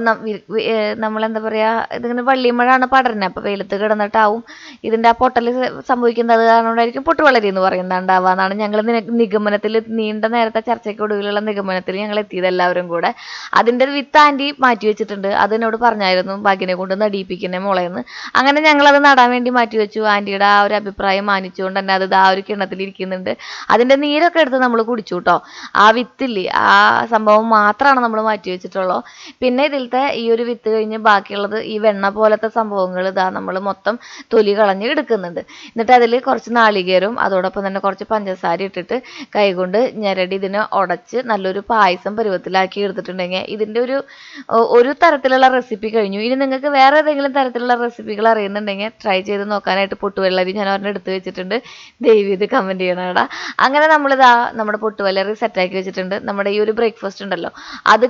S1: നമ്മളെന്താ പറയുക, ഇതിങ്ങനെ വള്ളിമഴാണ് പടരുന്നത്. അപ്പോൾ വെയിലത്ത് കിടന്നിട്ടാവും ഇതിൻ്റെ ആ പൊട്ടൽ സംഭവിക്കുന്നത്. അതുകൊണ്ടായിരിക്കും പൊട്ടുവെള്ളരി എന്ന് പറയുന്നുണ്ടാവുക എന്നാണ് ഞങ്ങൾ നിഗമനത്തിൽ, നീണ്ട നേരത്തെ ചർച്ചയ്ക്കൊടുവിലുള്ള നിഗമനത്തിൽ ഞങ്ങൾ എത്തിയത് എല്ലാവരും കൂടെ. അതിൻ്റെ വിത്ത് ആൻറ്റി മാറ്റി വെച്ചിട്ടുണ്ട്. അതിനോട് പറഞ്ഞായിരുന്നു ഭാഗ്യനെ കൊണ്ട് നടിയിപ്പിക്കുന്നേ മോളേന്ന്. അങ്ങനെ ഞങ്ങളത് നടാൻ വേണ്ടി മാറ്റി വെച്ചു. ആൻറ്റിയുടെ ആ ഒരു അഭിപ്രായം മാനിച്ചുകൊണ്ട് തന്നെ അത് ആ ഒരു കിണറ്റിലിരിക്കുന്നുണ്ട്. അതിൻ്റെ നീരൊക്കെ എടുത്ത് നമ്മൾ കുടിച്ചു കേട്ടോ. ആ വിത്തില്ലേ, ആ സംഭവം മാത്രമാണ് നമ്മൾ മാറ്റി വെച്ചിട്ടുള്ളൂ. പിന്നെ ഇതിലത്തെ ഈ ഒരു വിത്ത് കഴിഞ്ഞ് ബാക്കിയുള്ളത് ഈ വെണ്ണ പോലത്തെ സംഭവങ്ങൾ നമ്മൾ മൊത്തം തൊലി കളഞ്ഞ് എടുക്കുന്നുണ്ട്. എന്നിട്ട് അതിൽ കുറച്ച് നാളികേരവും അതോടൊപ്പം തന്നെ കുറച്ച് പഞ്ചസാര ഇട്ടിട്ട് കൈകൊണ്ട് ഞെരടി ഇതിനെ ഉടച്ച് നല്ലൊരു പായസം പരുവത്തിലാക്കി എടുത്തിട്ടുണ്ടെങ്കിൽ ഇതിൻ്റെ ഒരു തരത്തിലുള്ള റെസിപ്പി കഴിഞ്ഞു. ഇനി നിങ്ങൾക്ക് വേറെ ഏതെങ്കിലും തരത്തിലുള്ള റെസിപ്പികൾ അറിയുന്നുണ്ടെങ്കിൽ ട്രൈ ചെയ്ത് നോക്കാനായിട്ട് പൊട്ടുവെള്ളരി ഞാൻ ഒരെണ്ണം എടുത്ത് വെച്ചിട്ടുണ്ട്. ദയവ് ഇത് കമൻറ്റ് ചെയ്യണടാ. അങ്ങനെ നമ്മളിതാ നമ്മുടെ പൊട്ടുവെള്ളരി സെറ്റാക്കി വെച്ചിട്ടുണ്ട്. നമ്മുടെ ഈ ഒരു ബ്രേക്ക്ഫാസ്റ്റ് ഉണ്ടല്ലോ, അത്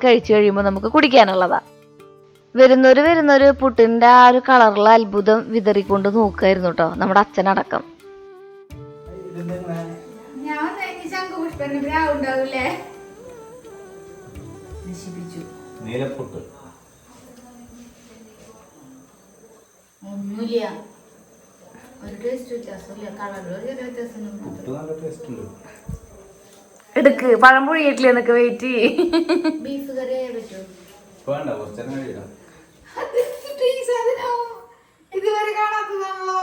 S1: കഴിച്ചു കഴിയുമ്പോൾ നമുക്ക് കുടിക്കാനുള്ളതാണ്. വരുന്നൊരു പുട്ടിൻ്റെ ആ ഒരു കളറിലെ അത്ഭുതം വിതറിക്കൊണ്ട് നോക്കുമായിരുന്നു കേട്ടോ നമ്മുടെ അച്ഛനടക്കം.
S2: ഒന്നുമില്ല, ഒരു ടേസ്റ്റ് വ്യത്യാസമില്ല, കളറിൽ ഒരു വ്യത്യാസം.
S1: എടുക്ക് പഴം പൊഴിയിട്ടില്ല, എന്നൊക്കെ വെയിറ്റ്
S2: ബീഫ് കറി ആയാൽ പറ്റുമോ? ഇതുവരെ കാണാത്തതാണല്ലോ.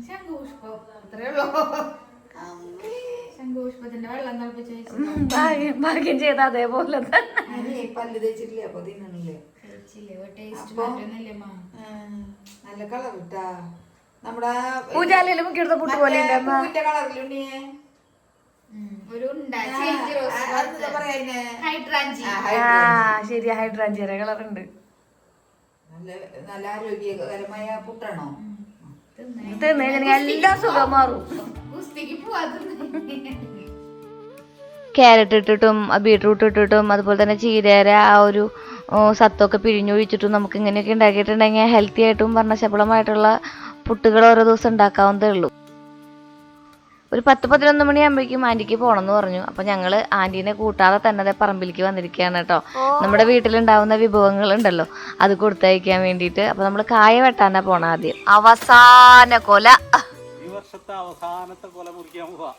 S2: ശംഖുപുഷ്പം അത്രേ ഉള്ളൂ. ശംഖുപുഷ്പത്തിന്റെ വെള്ളം തിളപ്പിച്ച്
S1: ഭാഗ്യം ചെയ്ത അതേപോലെ
S2: പല്ല് തേച്ചിട്ടില്ല, അപ്പൊ തിന്നണില്ലേ? നല്ല കളർ ഇട്ടാ നമ്മുടെ
S1: പൂജാലയില് മുക്കിയെടുത്ത പുട്ട് പോലെ
S2: കളറിലുണ്ണിയെ
S1: ശരിയാ, ഹൈഡ്രാഞ്ചിയുടെ കളറുണ്ട്.
S3: നല്ല ആരോഗ്യകരമായ പുട്ടാണോ?
S1: എല്ലാ സുഖം മാറും.
S3: ഗുസ്തിക്ക് പോവാതെ
S1: ക്യാരറ്റ് ഇട്ടിട്ടും ബീട്രൂട്ട് ഇട്ടിട്ടും അതുപോലെ തന്നെ ചീരയുടെ ആ ഒരു സത്തൊക്കെ പിഴിഞ്ഞൊഴിച്ചിട്ടും നമുക്ക് ഇങ്ങനെയൊക്കെ ഉണ്ടാക്കിയിട്ടുണ്ടെങ്കിൽ ഹെൽത്തി ആയിട്ടും വർണ്ണശബളമായിട്ടുള്ള പുട്ടുകൾ ഓരോ ദിവസം ഉണ്ടാക്കാവുന്നതേ ഉള്ളൂ. ഒരു 10-11 മണിയാകുമ്പോഴേക്കും ആൻറ്റിക്ക് പോകണമെന്ന് പറഞ്ഞു. അപ്പോൾ ഞങ്ങൾ ആൻറ്റീനെ കൂട്ടാതെ തന്നെ പറമ്പിലേക്ക് വന്നിരിക്കുകയാണ് കേട്ടോ. നമ്മുടെ വീട്ടിലുണ്ടാവുന്ന വിഭവങ്ങൾ ഉണ്ടല്ലോ, അത് കൊടുത്തയക്കാൻ വേണ്ടിയിട്ട്. അപ്പോൾ നമ്മൾ കായ വെട്ടാനാ പോണ ആദ്യം. അവസാന കൊല,
S4: ഈ വർഷത്തെ അവസാനത്തെ കൊല മുറിക്കാൻ പോവാ.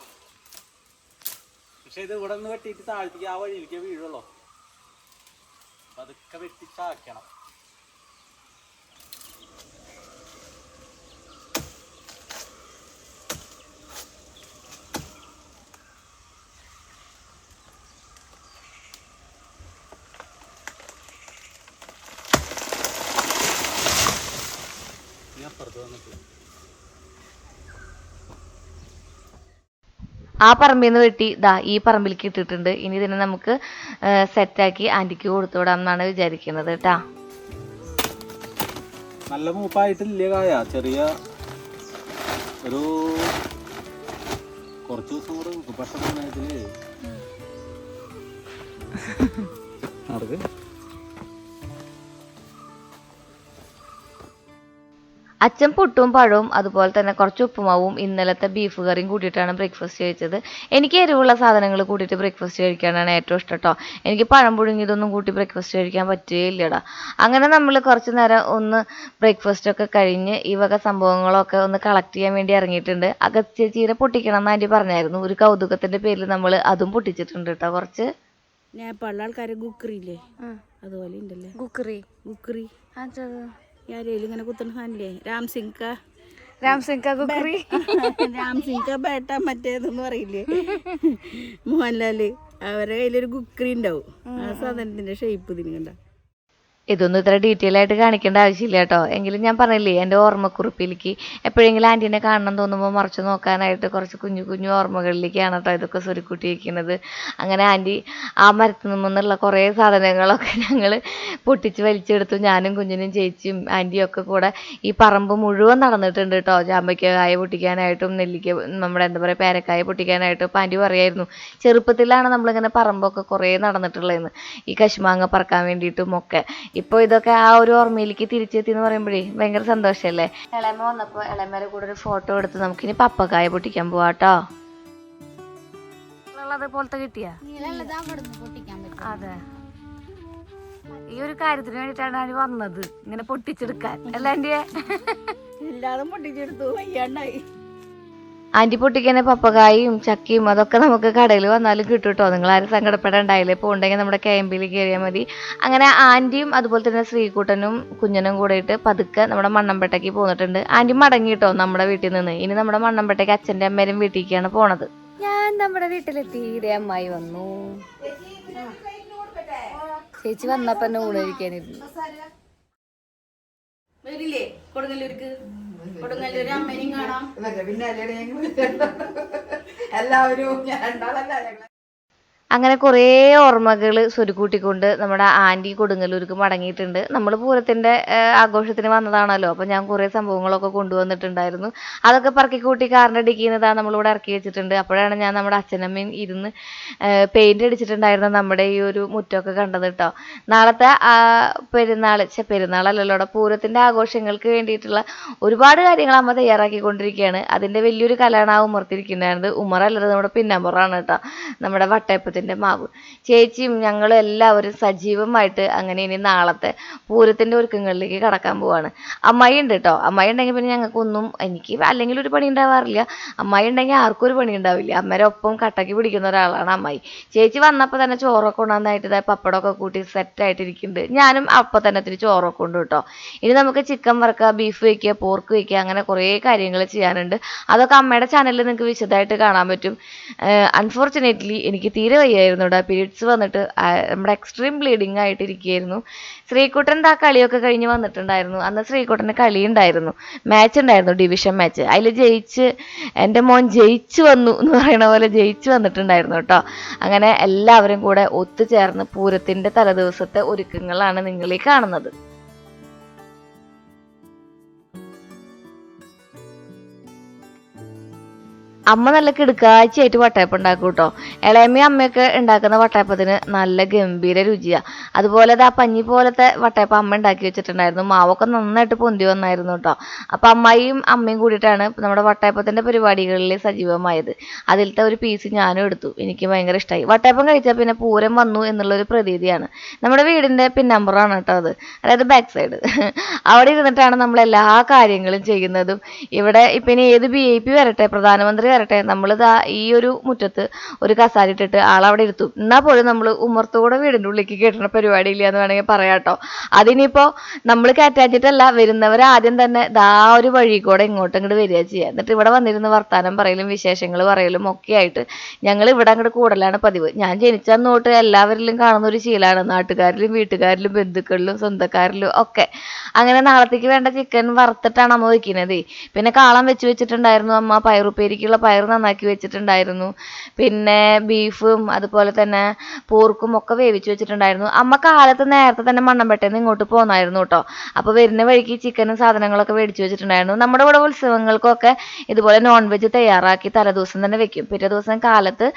S4: പക്ഷെ ഇത് ഇവിടെ നിന്ന് വെട്ടിയിട്ട് താഴ്ത്തിക്ക് ആ വഴിയിലേക്ക് വീഴുള്ളൂ. അതൊക്കെ വെട്ടി ചാക്കണം.
S1: ആ പറമ്പിൽ നിന്ന് വെട്ടി ഈ പറമ്പിലേക്ക് ഇട്ടിട്ടുണ്ട്. ഇനി ഇതിനെ നമുക്ക് സെറ്റാക്കി ആൻറ്റിക്ക് കൊടുത്തുവിടാം എന്നാണ് വിചാരിക്കുന്നത് കേട്ടാ.
S4: നല്ല മൂപ്പായിട്ടില്ല കായ, ചെറിയ ഒരു കുറച്ച് ദിവസം കൂടെ പെട്ടെന്ന്
S1: അച്ഛൻ പുട്ടും പഴവും അതുപോലെ തന്നെ കുറച്ച് ഉപ്പുമാവും ഇന്നലത്തെ ബീഫ് കറിയും കൂട്ടിയിട്ടാണ് ബ്രേക്ക്ഫാസ്റ്റ് കഴിച്ചത്. എനിക്ക് എരിവുള്ള സാധനങ്ങൾ കൂട്ടിയിട്ട് ബ്രേക്ക്ഫാസ്റ്റ് കഴിക്കാനാണ് ഏറ്റവും ഇഷ്ടം കേട്ടോ. എനിക്ക് പഴം പുഴുങ്ങിയതൊന്നും കൂട്ടി ബ്രേക്ക്ഫാസ്റ്റ് കഴിക്കാൻ പറ്റുകയില്ലടാ. അങ്ങനെ നമ്മൾ കുറച്ച് നേരം ഒന്ന് ബ്രേക്ക്ഫാസ്റ്റൊക്കെ കഴിഞ്ഞ് ഈ വക സംഭവങ്ങളൊക്കെ ഒന്ന് കളക്ട് ചെയ്യാൻ വേണ്ടി ഇറങ്ങിയിട്ടുണ്ട്. അകത്തെ ചീര പൊട്ടിക്കണം എന്ന് ആൻറ്റി പറഞ്ഞായിരുന്നു. ഒരു കൗതുകത്തിൻ്റെ പേരിൽ നമ്മൾ അതും പൊട്ടിച്ചിട്ടുണ്ട് കേട്ടോ. കുറച്ച്
S2: നേപ്പാളിലെ ആൾക്കാരെ ഗുക്കറിയില്ലേ, അതുപോലെ ഉണ്ടല്ലേ
S1: കുക്കറി
S2: ഞാരയിൽ ഇങ്ങനെ കുത്തുന്ന സാധനല്ലേ, രാം സിംഗ്
S1: കുക്കറി,
S2: രാം സിംഗ് ബേട്ട മറ്റേതെന്ന് പറയില്ലേ മോഹൻലാല്, അവരുടെ കയ്യിലൊരു ഗുക്കറി ഉണ്ടാവും. ആ സാധനത്തിന്റെ ഷേപ്പ് ഇതിന് കണ്ട.
S1: ഇതൊന്നും ഇത്ര ഡീറ്റെയിൽ ആയിട്ട് കാണിക്കേണ്ട ആവശ്യമില്ല കേട്ടോ. എങ്കിലും ഞാൻ പറഞ്ഞില്ലേ, എൻ്റെ ഓർമ്മക്കുറിപ്പിലേക്ക് എപ്പോഴെങ്കിലും ആൻറ്റീനെ കാണണം തോന്നുമ്പോൾ മറിച്ച് നോക്കാനായിട്ട് കുറച്ച് കുഞ്ഞു കുഞ്ഞു ഓർമ്മകളിലേക്കാണ് കേട്ടോ ഇതൊക്കെ സ്വരുക്കൂട്ടി വയ്ക്കുന്നത്. അങ്ങനെ ആൻറ്റി ആ മരത്തിൽ നിന്നുള്ള കുറേ സാധനങ്ങളൊക്കെ ഞങ്ങൾ പൊട്ടിച്ച് വലിച്ചെടുത്തു. ഞാനും കുഞ്ഞിനും ചേച്ചിയും ആൻറ്റിയും ഒക്കെ കൂടെ ഈ പറമ്പ് മുഴുവൻ നടന്നിട്ടുണ്ട് കേട്ടോ. ചാമ്പയ്ക്ക കായ പൊട്ടിക്കാനായിട്ടും നെല്ലിക്ക നമ്മുടെ എന്താ പറയുക പേരക്കായ പൊട്ടിക്കാനായിട്ടും. അപ്പം ആൻറ്റി പറയായിരുന്നു, ചെറുപ്പത്തിലാണ് നമ്മളിങ്ങനെ പറമ്പൊക്കെ കുറേ നടന്നിട്ടുള്ളതെന്ന്, ഈ കശുമാങ്ങ പറക്കാൻ വേണ്ടിയിട്ടും ഒക്കെ. ഇപ്പോൾ ഇതൊക്കെ ആ ഒരു ഓർമ്മയിലേക്ക് തിരിച്ചെത്തി എന്ന് പറയുമ്പോഴേ ഭയങ്കര സന്തോഷമല്ലേ. ഇളയമ വന്നപ്പോൾ ഇളയമേരെ കൂടെ ഒരു ഫോട്ടോ എടുത്ത് നമുക്കിനി പപ്പക്കായ പൊട്ടിക്കാൻ പോവാട്ടോ. അതുപോലത്തെ കിട്ടിയാ? അതെ, ഈ ഒരു കാര്യത്തിന് വേണ്ടിയിട്ടാണ് ഞാൻ വന്നത്, ഇങ്ങനെ പൊട്ടിച്ചെടുക്കാൻ അല്ല ആൻറ്റിയെ.
S2: എല്ലാതും പൊട്ടിച്ചെടുത്തു, വയ്യാണ്ടായി.
S1: ആൻറ്റി പൊട്ടിക്കന്നെ പപ്പക്കായും ചക്കയും അതൊക്കെ നമുക്ക് കടയിൽ വന്നാലും കിട്ടും കേട്ടോ. നിങ്ങളാരും സങ്കടപ്പെടണ്ടായില്ലേ. ഇപ്പോൾ ഉണ്ടെങ്കിൽ നമ്മുടെ KMB കയറിയാൽ മതി. അങ്ങനെ ആൻറ്റിയും അതുപോലെ തന്നെ ശ്രീകുട്ടനും കുഞ്ഞനും കൂടെയിട്ട് പതുക്കെ നമ്മുടെ മണ്ണമ്പേട്ടയ്ക്ക് പോന്നിട്ടുണ്ട്. ആൻറ്റി മടങ്ങി കേട്ടോ നമ്മുടെ വീട്ടിൽ നിന്ന്. ഇനി നമ്മുടെ മണ്ണമ്പേട്ടയ്ക്ക് അച്ഛൻ്റെ അമ്മേരും വീട്ടിലേക്കാണ് പോണത്. ഞാൻ നമ്മുടെ വീട്ടിലെത്തി. ഇതേ അമ്മായി വന്നു. ചേച്ചി വന്നപ്പോ എന്നെ ഊണഴിക്കാനിരുന്നു.
S2: വരില്ലേ കൊടുങ്ങല്ലൂർക്ക്? കൊടുങ്ങല്ലൂര് അമ്മേനെയും കാണാം.
S3: പിന്നെ എല്ലാവരും
S1: അങ്ങനെ കുറേ ഓർമ്മകൾ സ്വരുക്കൂട്ടിക്കൊണ്ട് നമ്മുടെ ആൻറ്റി കൊടുങ്ങല്ലൂർക്ക് മടങ്ങിയിട്ടുണ്ട്. നമ്മൾ പൂരത്തിൻ്റെ ആഘോഷത്തിന് വന്നതാണല്ലോ. അപ്പോൾ ഞാൻ കുറേ സംഭവങ്ങളൊക്കെ കൊണ്ടുവന്നിട്ടുണ്ടായിരുന്നു. അതൊക്കെ പറക്കിക്കൂട്ടി കാറിൻ്റെ ഡിക്കിന്നതാണ് നമ്മളിവിടെ ഇറക്കി വെച്ചിട്ടുണ്ട്. അപ്പോഴാണ് ഞാൻ നമ്മുടെ അച്ഛനമ്മയും ഇരുന്ന് പെയിൻ്റ് അടിച്ചിട്ടുണ്ടായിരുന്ന നമ്മുടെ ഈ ഒരു മുറ്റമൊക്കെ കണ്ടത് കേട്ടോ. നാളത്തെ പെരുന്നാളല്ലല്ലോ, അവിടെ പൂരത്തിൻ്റെ ആഘോഷങ്ങൾക്ക് വേണ്ടിയിട്ടുള്ള ഒരുപാട് കാര്യങ്ങൾ അമ്മ തയ്യാറാക്കിക്കൊണ്ടിരിക്കുകയാണ്. അതിൻ്റെ വലിയൊരു കലാണ് ആ ഉമർത്തിരിക്കുന്നുണ്ടായിരുന്നത്. ഉമറല്ലത് നമ്മുടെ പിന്നാമ്പുറാണ് കേട്ടോ, നമ്മുടെ വട്ടയപ്പത്തിൻ്റെ മാവ്. ചേച്ചിയും ഞങ്ങളും എല്ലാവരും സജീവമായിട്ട് അങ്ങനെ ഇനി നാളത്തെ പൂരത്തിൻ്റെ ഒരുക്കങ്ങളിലേക്ക് കടക്കാൻ പോവാണ്. അമ്മായി ഉണ്ട് കേട്ടോ. അമ്മായി ഉണ്ടെങ്കിൽ പിന്നെ ഞങ്ങൾക്കൊന്നും, എനിക്ക് അല്ലെങ്കിൽ ഒരു പണി ഉണ്ടാവാറില്ല. അമ്മായി ഉണ്ടെങ്കിൽ ആർക്കും ഒരു പണി ഉണ്ടാവില്ല. അമ്മേരെ ഒപ്പം കട്ടക്ക് പിടിക്കുന്ന ഒരാളാണ് അമ്മായി. ചേച്ചി വന്നപ്പോൾ തന്നെ ചോറൊക്കെ കൊണ്ടുവന്നായിട്ട് പപ്പടമൊക്കെ കൂട്ടി സെറ്റായിട്ടിരിക്കുന്നുണ്ട്. ഞാനും അപ്പോൾ തന്നെ ഇത്തിരി ചോറൊക്കെ ഉണ്ട് കേട്ടോ. ഇനി നമുക്ക് ചിക്കൻ വറുക്കുക, ബീഫ് വയ്ക്കുക, പോർക്ക് വയ്ക്കുക, അങ്ങനെ കുറേ കാര്യങ്ങൾ ചെയ്യാനുണ്ട്. അതൊക്കെ അമ്മയുടെ ചാനലിൽ നിങ്ങൾക്ക് വിശദമായിട്ട് കാണാൻ പറ്റും. അൺഫോർച്ചുനേറ്റ്ലി എനിക്ക് തീരെ വയ്യായിരുന്നു കേട്ടോ. പീരീഡ്സ് വന്നിട്ട് നമ്മുടെ എക്സ്ട്രീം ബ്ലീഡിങ് ആയിട്ടിരിക്കുകയായിരുന്നു. ശ്രീകുട്ടൻ ആ കളിയൊക്കെ കഴിഞ്ഞ് വന്നിട്ടുണ്ടായിരുന്നു. അന്ന് ശ്രീകുട്ടന് കളി ഉണ്ടായിരുന്നു, മാച്ച് ഉണ്ടായിരുന്നു, ഡിവിഷൻ മാച്ച്. അതിൽ എൻ്റെ മോൻ ജയിച്ചു വന്നു എന്ന് പറയുന്ന പോലെ ജയിച്ചു വന്നിട്ടുണ്ടായിരുന്നു കേട്ടോ. അങ്ങനെ എല്ലാവരും കൂടെ ഒത്തുചേർന്ന് പൂരത്തിൻ്റെ തലേദിവസത്തെ ഒരുക്കങ്ങളാണ് നിങ്ങളീ കാണുന്നത്. അമ്മ നല്ല കിടുക്കാഴ്ചയായിട്ട് വട്ടയപ്പം ഉണ്ടാക്കും കേട്ടോ. ഇളയമ്മയും അമ്മയൊക്കെ ഉണ്ടാക്കുന്ന വട്ടയപ്പത്തിന് നല്ല ഗംഭീര രുചിയാണ്. അതുപോലെ ആ പഞ്ഞി പോലത്തെ വട്ടയപ്പം അമ്മ ഉണ്ടാക്കി വെച്ചിട്ടുണ്ടായിരുന്നു. മാവൊക്കെ നന്നായിട്ട് പൊന്തി വന്നായിരുന്നു കേട്ടോ. അപ്പം അമ്മയും അമ്മയും കൂടിയിട്ടാണ് നമ്മുടെ വട്ടയപ്പത്തിൻ്റെ പരിപാടികളിൽ സജീവമായത്. അതിലത്തെ ഒരു പീസ് ഞാനും എടുത്തു. എനിക്ക് ഭയങ്കര ഇഷ്ടമായി. വട്ടയപ്പം കഴിച്ചാൽ പിന്നെ പൂരം വന്നു എന്നുള്ളൊരു പ്രതീതിയാണ്. നമ്മുടെ വീടിൻ്റെ പിന്നമ്പുറമാണ് കേട്ടോ അത്, അതായത് ബാക്ക് സൈഡ്. അവിടെ ഇരുന്നിട്ടാണ് നമ്മൾ എല്ലാ കാര്യങ്ങളും ചെയ്യുന്നതും. ഇവിടെ ഇപ്പം ഇനി ഏത് VIP വരട്ടെ, പ്രധാനമന്ത്രി വരട്ടെ, നമ്മളിതാ ഈ ഒരു മുറ്റത്ത് ഒരു കസാര ഇട്ടിട്ട് ആളവിടെ ഇരുത്തും. എന്നാൽ പോലും നമ്മൾ ഉമ്മർത്തോടെ വീടിൻ്റെ ഉള്ളിലേക്ക് കയറ്റുന്ന പരിപാടിയില്ല എന്ന് വേണമെങ്കിൽ പറയാം കേട്ടോ. അതിനിപ്പോൾ നമ്മൾ കയറ്റാച്ചിട്ടല്ല, വരുന്നവർ ആദ്യം തന്നെ ദാ ഒരു വഴി കൂടെ ഇങ്ങോട്ട് വരിക ചെയ്യുക. എന്നിട്ട് ഇവിടെ വന്നിരുന്ന് വർത്താനം പറയലും വിശേഷങ്ങൾ പറയലും ഒക്കെ ആയിട്ട് ഞങ്ങൾ ഇവിടെ അങ്ങോട്ട് കൂടലാണ് പതിവ്. ഞാൻ ജനിച്ചന്ന് തൊട്ട് എല്ലാവരിലും കാണുന്ന ഒരു ശീലമാണ്, നാട്ടുകാരിലും വീട്ടുകാരിലും ബന്ധുക്കളിലും സ്വന്തക്കാരിലും ഒക്കെ. അങ്ങനെ നാളത്തേക്ക് വേണ്ട ചിക്കൻ വറുത്തിട്ടാണ് അമ്മ വയ്ക്കുന്നത്. പിന്നെ കാളം വെച്ചിട്ടുണ്ടായിരുന്നു അമ്മ. പയറുപ്പേരിക്കുള്ള പയർ നന്നാക്കി വെച്ചിട്ടുണ്ടായിരുന്നു. പിന്നെ ബീഫും അതുപോലെ തന്നെ പോർക്കും ഒക്കെ വേവിച്ച് വെച്ചിട്ടുണ്ടായിരുന്നു. അമ്മ കാലത്ത് നേരത്തെ തന്നെ മണ്ണമ്പേട്ടേന്ന് ഇങ്ങോട്ട് പോന്നായിരുന്നു കേട്ടോ. അപ്പോൾ വരുന്ന വഴിക്ക് ചിക്കനും സാധനങ്ങളൊക്കെ മേടിച്ച് വെച്ചിട്ടുണ്ടായിരുന്നു. നമ്മുടെ ഇവിടെ ഉത്സവങ്ങൾക്കൊക്കെ ഇതുപോലെ നോൺ വെജ് തയ്യാറാക്കി തലേദിവസം തന്നെ വെക്കും. പിറ്റേ ദിവസം കാലത്ത്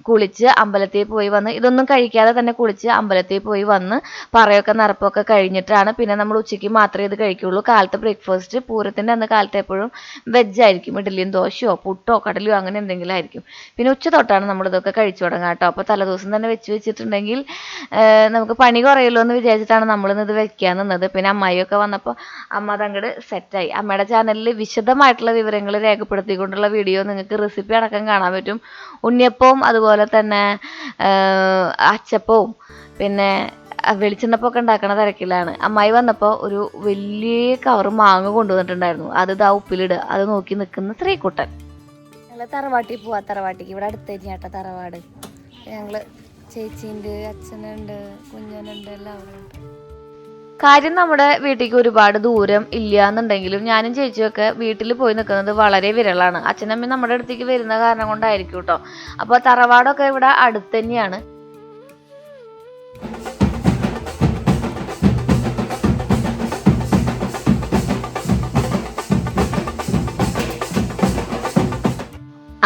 S1: കുളിച്ച് അമ്പലത്തിൽ പോയി വന്ന്, ഇതൊന്നും കഴിക്കാതെ തന്നെ കുളിച്ച് അമ്പലത്തിൽ പോയി വന്ന് പറയൊക്കെ നിറപ്പൊക്കെ കഴിഞ്ഞിട്ടാണ് പിന്നെ നമ്മൾ ഉച്ചയ്ക്ക് മാത്രമേ ഇത് കഴിക്കുള്ളൂ. കാലത്ത് ബ്രേക്ക്ഫാസ്റ്റ് പൂരത്തിൻ്റെ അന്ന് കാലത്ത് എപ്പോഴും വെജായിരിക്കും. ഇഡ്ഡലിയും ദോശയോ പുട്ടോ കടലയോ അങ്ങനെ എന്തെങ്കിലും ആയിരിക്കും. പിന്നെ ഉച്ച തൊട്ടാണ് നമ്മളിതൊക്കെ കഴിച്ചു തുടങ്ങുക കേട്ടോ. അപ്പോൾ തലേദിവസം തന്നെ വെച്ചിട്ടുണ്ടെങ്കിൽ നമുക്ക് പണി കുറയല്ലോ എന്ന് വിചാരിച്ചിട്ടാണ് നമ്മളിന്ന് ഇത് വെക്കാൻ നിന്നത്. പിന്നെ അമ്മായിയൊക്കെ വന്നപ്പോൾ അമ്മ അതങ്ങോട്ട് സെറ്റായി. അമ്മയുടെ ചാനലിൽ വിശദമായിട്ടുള്ള വിവരങ്ങൾ രേഖപ്പെടുത്തിക്കൊണ്ടുള്ള വീഡിയോ നിങ്ങൾക്ക് റെസിപ്പി അടക്കം കാണാൻ പറ്റും. ഉണ്ണിയപ്പവും അതുപോലെ തന്നെ അച്ചപ്പവും പിന്നെ വെളിച്ചെണ്ണപ്പൊക്കെ ഉണ്ടാക്കണ തിരക്കിലാണ്. അമ്മായി വന്നപ്പോൾ ഒരു വലിയ കവറ് മാങ്ങ കൊണ്ടുവന്നിട്ടുണ്ടായിരുന്നു. അത് ഇതാ ഉപ്പിലിടുക. അത് നോക്കി നിൽക്കുന്ന ശ്രീകുട്ടൻ. ഞങ്ങൾ തറവാട്ടിൽ പോവാ. തറവാട്ടിക്ക് ഇവിടെ അടുത്ത് തന്നെയാട്ടോ തറവാട്. ഞങ്ങൾ ചേച്ചീൻ്റെ അച്ഛനുണ്ട്, കുഞ്ഞനുണ്ട്, എല്ലാവരും ഉണ്ട്. കാര്യം നമ്മുടെ വീട്ടിലേക്ക് ഒരുപാട് ദൂരം ഇല്ല എന്നുണ്ടെങ്കിലും ഞാനും ചേച്ചിയൊക്കെ വീട്ടിൽ പോയി നിൽക്കുന്നത് വളരെ വിരളാണ്. അച്ഛനമ്മയും നമ്മുടെ അടുത്തേക്ക് വരുന്ന കാരണം കൊണ്ടായിരിക്കും കേട്ടോ. അപ്പോൾ തറവാടൊക്കെ ഇവിടെ അടുത്ത് തന്നെയാണ്.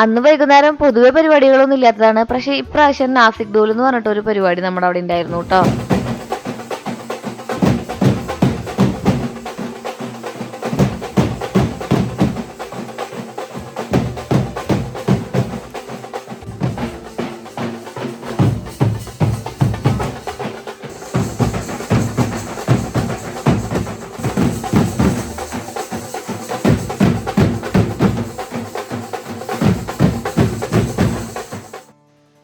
S1: അന്ന് വൈകുന്നേരം പൊതുവെ പരിപാടികളൊന്നും ഇല്ലാത്തതാണ്. പക്ഷേ ഇപ്രാവശ്യം നാസിക് ഡോൽ എന്ന് പറഞ്ഞിട്ടൊരു പരിപാടി നമ്മുടെ അവിടെ ഉണ്ടായിരുന്നു കേട്ടോ.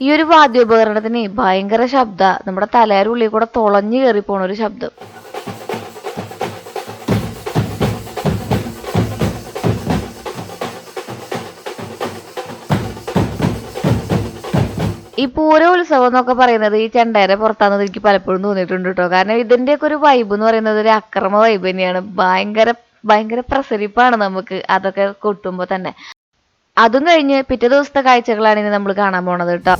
S1: ഈ ഒരു വാദ്യോപകരണത്തിന് ഭയങ്കര ശബ്ദ, നമ്മുടെ തലയുടെ ഉള്ളിൽ കൂടെ തുളഞ്ഞു കയറി പോണ ഒരു ശബ്ദം. ഈ പൂര ഉത്സവം എന്നൊക്കെ പറയുന്നത് ഈ ചെണ്ടേരെ പുറത്താണെന്ന് എനിക്ക് പലപ്പോഴും തോന്നിയിട്ടുണ്ട് കേട്ടോ. കാരണം ഇതിൻ്റെയൊക്കെ ഒരു വൈബ് എന്ന് പറയുന്നത് ഒരു അക്രമ വൈബ് തന്നെയാണ്. ഭയങ്കര പ്രസരിപ്പാണ് നമുക്ക് അതൊക്കെ കൊട്ടുമ്പോൾ തന്നെ. അതും കഴിഞ്ഞ് പിറ്റേ ദിവസത്തെ കാഴ്ചകളാണ് ഇനി നമ്മൾ കാണാൻ പോണത് കേട്ടോ.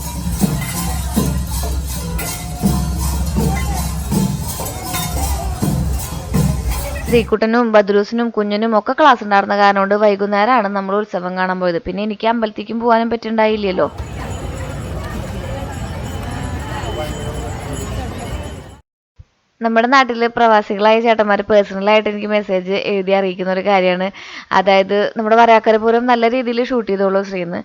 S1: ശ്രീകുട്ടനും ബദ്രൂസിനും കുഞ്ഞനും ഒക്കെ ക്ലാസ് ഉണ്ടായിരുന്ന കാരണം കൊണ്ട് വൈകുന്നേരമാണ് നമ്മൾ ഉത്സവം കാണാൻ പോയത്. പിന്നെ എനിക്ക് അമ്പലത്തേക്കും പോകാനും പറ്റുണ്ടായില്ലല്ലോ. നമ്മുടെ നാട്ടിൽ പ്രവാസികളായ ചേട്ടന്മാർ പേഴ്സണലായിട്ട് എനിക്ക് മെസ്സേജ് എഴുതി അറിയിക്കുന്ന ഒരു കാര്യമാണ്. അതായത് നമ്മുടെ വരാക്കര പൂരം നല്ല രീതിയിൽ ഷൂട്ട് ചെയ്തോളൂ ശ്രീന്ന്.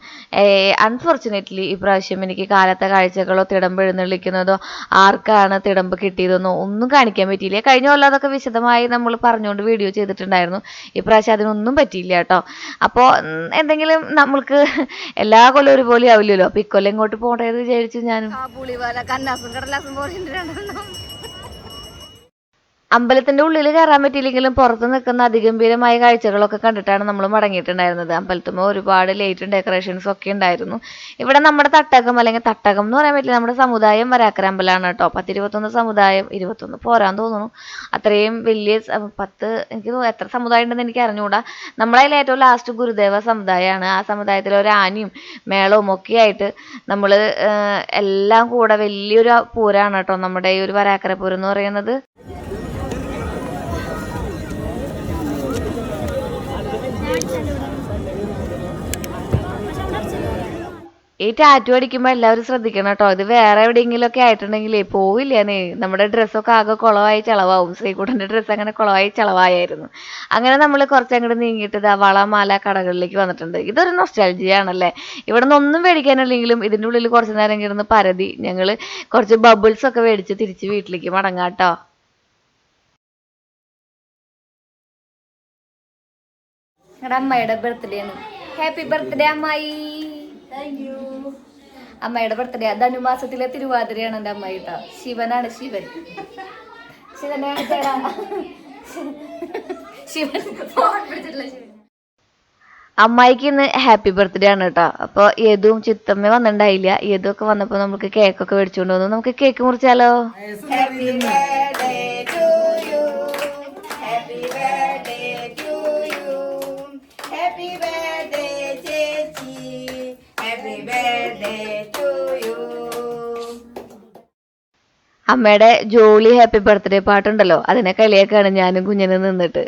S1: അൺഫോർച്ചുനേറ്റ്ലി ഇപ്രാവശ്യം എനിക്ക് കാലത്തെ കാഴ്ചകളോ തിടമ്പ് എഴുന്നള്ളിക്കുന്നതോ ആർക്കാണ് തിടമ്പ് കിട്ടിയതെന്നോ ഒന്നും കാണിക്കാൻ പറ്റിയില്ല. കഴിഞ്ഞ കൊല്ലം അതൊക്കെ വിശദമായി നമ്മൾ പറഞ്ഞുകൊണ്ട് വീഡിയോ ചെയ്തിട്ടുണ്ടായിരുന്നു. ഇപ്രാവശ്യം അതിനൊന്നും പറ്റിയില്ല കേട്ടോ. അപ്പോൾ എന്തെങ്കിലും നമ്മൾക്ക് എല്ലാ കൊല്ലം ഒരുപോലെ ആവില്ലല്ലോ. അപ്പോൾ ഇക്കൊല്ലം ഇങ്ങോട്ട് പോകേണ്ടത് വിചാരിച്ചു ഞാനും. അമ്പലത്തിന്റെ ഉള്ളിൽ കയറാൻ പറ്റിയില്ലെങ്കിലും പുറത്ത് നിൽക്കുന്ന അതിഗംഭീരമായ കാഴ്ചകളൊക്കെ കണ്ടിട്ടാണ് നമ്മൾ മടങ്ങിയിട്ടുണ്ടായിരുന്നത്. അമ്പലത്തുമ്പോൾ ഒരുപാട് ലൈറ്റും ഡെക്കറേഷൻസും ഒക്കെ ഉണ്ടായിരുന്നു. ഇവിടെ നമ്മുടെ തട്ടകം, അല്ലെങ്കിൽ തട്ടകം എന്ന് പറയാൻ പറ്റില്ല, നമ്മുടെ സമുദായം വരാക്കര അമ്പലമാണ് കേട്ടോ. 10-21 സമുദായം, 21 പോരാൻ തോന്നുന്നു. അത്രയും വലിയ 10, എനിക്ക് എത്ര സമുദായം ഉണ്ടെന്ന് എനിക്ക് അറിഞ്ഞുകൂടാ. നമ്മളതിൽ ഏറ്റവും ലാസ്റ്റ് ഗുരുദേവ സമുദായമാണ്. ആ സമുദായത്തിൽ ഒരു ആനയും മേളവും ഒക്കെ ആയിട്ട് നമ്മൾ എല്ലാം കൂടെ വലിയൊരു പൂരമാണ് കേട്ടോ നമ്മുടെ ഈ ഒരു വരാക്കര പൂരം എന്ന് പറയുന്നത്. ഈ ടാറ്റു അടിക്കുമ്പോൾ എല്ലാവരും ശ്രദ്ധിക്കണം കേട്ടോ. ഇത് വേറെ എവിടെയെങ്കിലും ഒക്കെ ആയിട്ടുണ്ടെങ്കിലേ പോവില്ലേന്നേ, നമ്മുടെ ഡ്രസ്സൊക്കെ ആകെ കുളമായി ചളവാവും. ശ്രീകുട്ടൻ്റെ ഡ്രസ്സ് അങ്ങനെ കുളമായി ചളവായിരുന്നു. അങ്ങനെ നമ്മൾ കുറച്ചങ്ങോട്ട് നീങ്ങിയിട്ട് ഇതാ വളമാല കടകളിലേക്ക് വന്നിട്ടുണ്ട്. ഇതൊരു നൊസ്റ്റാൾജിയാണല്ലേ. ഇവിടെ നിന്നൊന്നും മേടിക്കാനില്ലെങ്കിലും ഇതിൻ്റെ ഉള്ളിൽ കുറച്ച് നേരം കിടന്ന് പരതി ഞങ്ങൾ കുറച്ച് ബബിൾസ് ഒക്കെ മേടിച്ച് തിരിച്ച് വീട്ടിലേക്ക് മടങ്ങാട്ടോ. ഞങ്ങളുടെ അമ്മയുടെ ബർത്ത്ഡേ ആണ്. ഹാപ്പി ബർത്ത്ഡേ അമ്മായി. അമ്മയുടെ ബർത്ത്ഡേ ധനുമാസത്തിലെ തിരുവാതിരയാണ് എൻ്റെ അമ്മായി കേട്ടോ. ശിവനാണ്, ശിവൻ. ശിവനെ അമ്മായിക്ക് ഇന്ന് ഹാപ്പി ബർത്ത്ഡേ ആണ് കേട്ടോ. അപ്പോൾ ഏതും ചിത്തമ്മ വന്നിട്ടുണ്ടായില്ല. ഏതൊക്കെ വന്നപ്പോൾ നമുക്ക് കേക്കൊക്കെ മേടിച്ചുകൊണ്ട് വന്നു. നമുക്ക് കേക്ക് മുറിച്ചാലോ? അമ്മയുടെ ജോളി ഹാപ്പി ബർത്ത്ഡേ പാട്ടുണ്ടല്ലോ, അതിനെ കളിയാക്കാണ് ഞാനും കുഞ്ഞിനും നിന്നിട്ട്.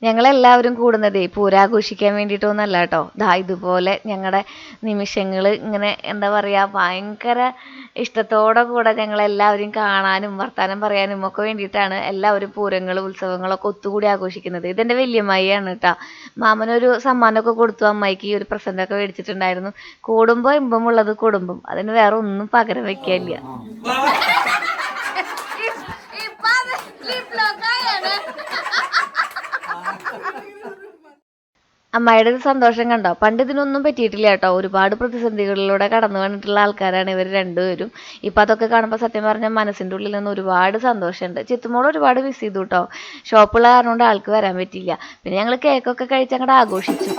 S1: ഞങ്ങളെല്ലാവരും കൂടുന്നതേ പൂരാഘോഷിക്കാൻ വേണ്ടിയിട്ടൊന്നല്ല കേട്ടോ. ദാ ഇതുപോലെ ഞങ്ങളുടെ നിമിഷങ്ങൾ ഇങ്ങനെ എന്താ പറയുക, ഭയങ്കര ഇഷ്ടത്തോടെ കൂടെ ഞങ്ങളെല്ലാവരും കാണാനും വർത്താനം പറയാനും ഒക്കെ വേണ്ടിയിട്ടാണ് എല്ലാവരും പൂരങ്ങളും ഉത്സവങ്ങളൊക്കെ ഒത്തുകൂടി ആഘോഷിക്കുന്നത്. ഇതെൻ്റെ വലിയമ്മായിയാണ് കേട്ടോ. മാമനൊരു സമ്മാനമൊക്കെ കൊടുത്തു, അമ്മായിക്ക് ഈ ഒരു പ്രസൻ്റൊക്കെ മേടിച്ചിട്ടുണ്ടായിരുന്നു. കൂടുമ്പോൾ ഇമ്പമുള്ളത് കുടുംബം, അതിന് വേറെ ഒന്നും പകരം വെക്കാനില്ല. അമ്മായിയുടെ ഒരു സന്തോഷം കണ്ടോ? പണ്ട് ഇതിനൊന്നും പറ്റിയിട്ടില്ല കേട്ടോ. ഒരുപാട് പ്രതിസന്ധികളിലൂടെ കടന്നു വന്നിട്ടുള്ള ആൾക്കാരാണ് ഇവർ രണ്ടുപേരും. ഇപ്പം അതൊക്കെ കാണുമ്പോൾ സത്യം പറഞ്ഞാൽ മനസ്സിൻ്റെ ഉള്ളിൽ നിന്ന് ഒരുപാട് സന്തോഷമുണ്ട്. ചിത്തുമോൾ ഒരുപാട് മിസ് ചെയ്തു കേട്ടോ. ഷോപ്പുള്ള കാരണം കൊണ്ട് ആൾക്ക് വരാൻ പറ്റിയില്ല. പിന്നെ ഞങ്ങൾ കേക്കൊക്കെ കഴിച്ച് അങ്ങോട്ട് ആഘോഷിച്ചു.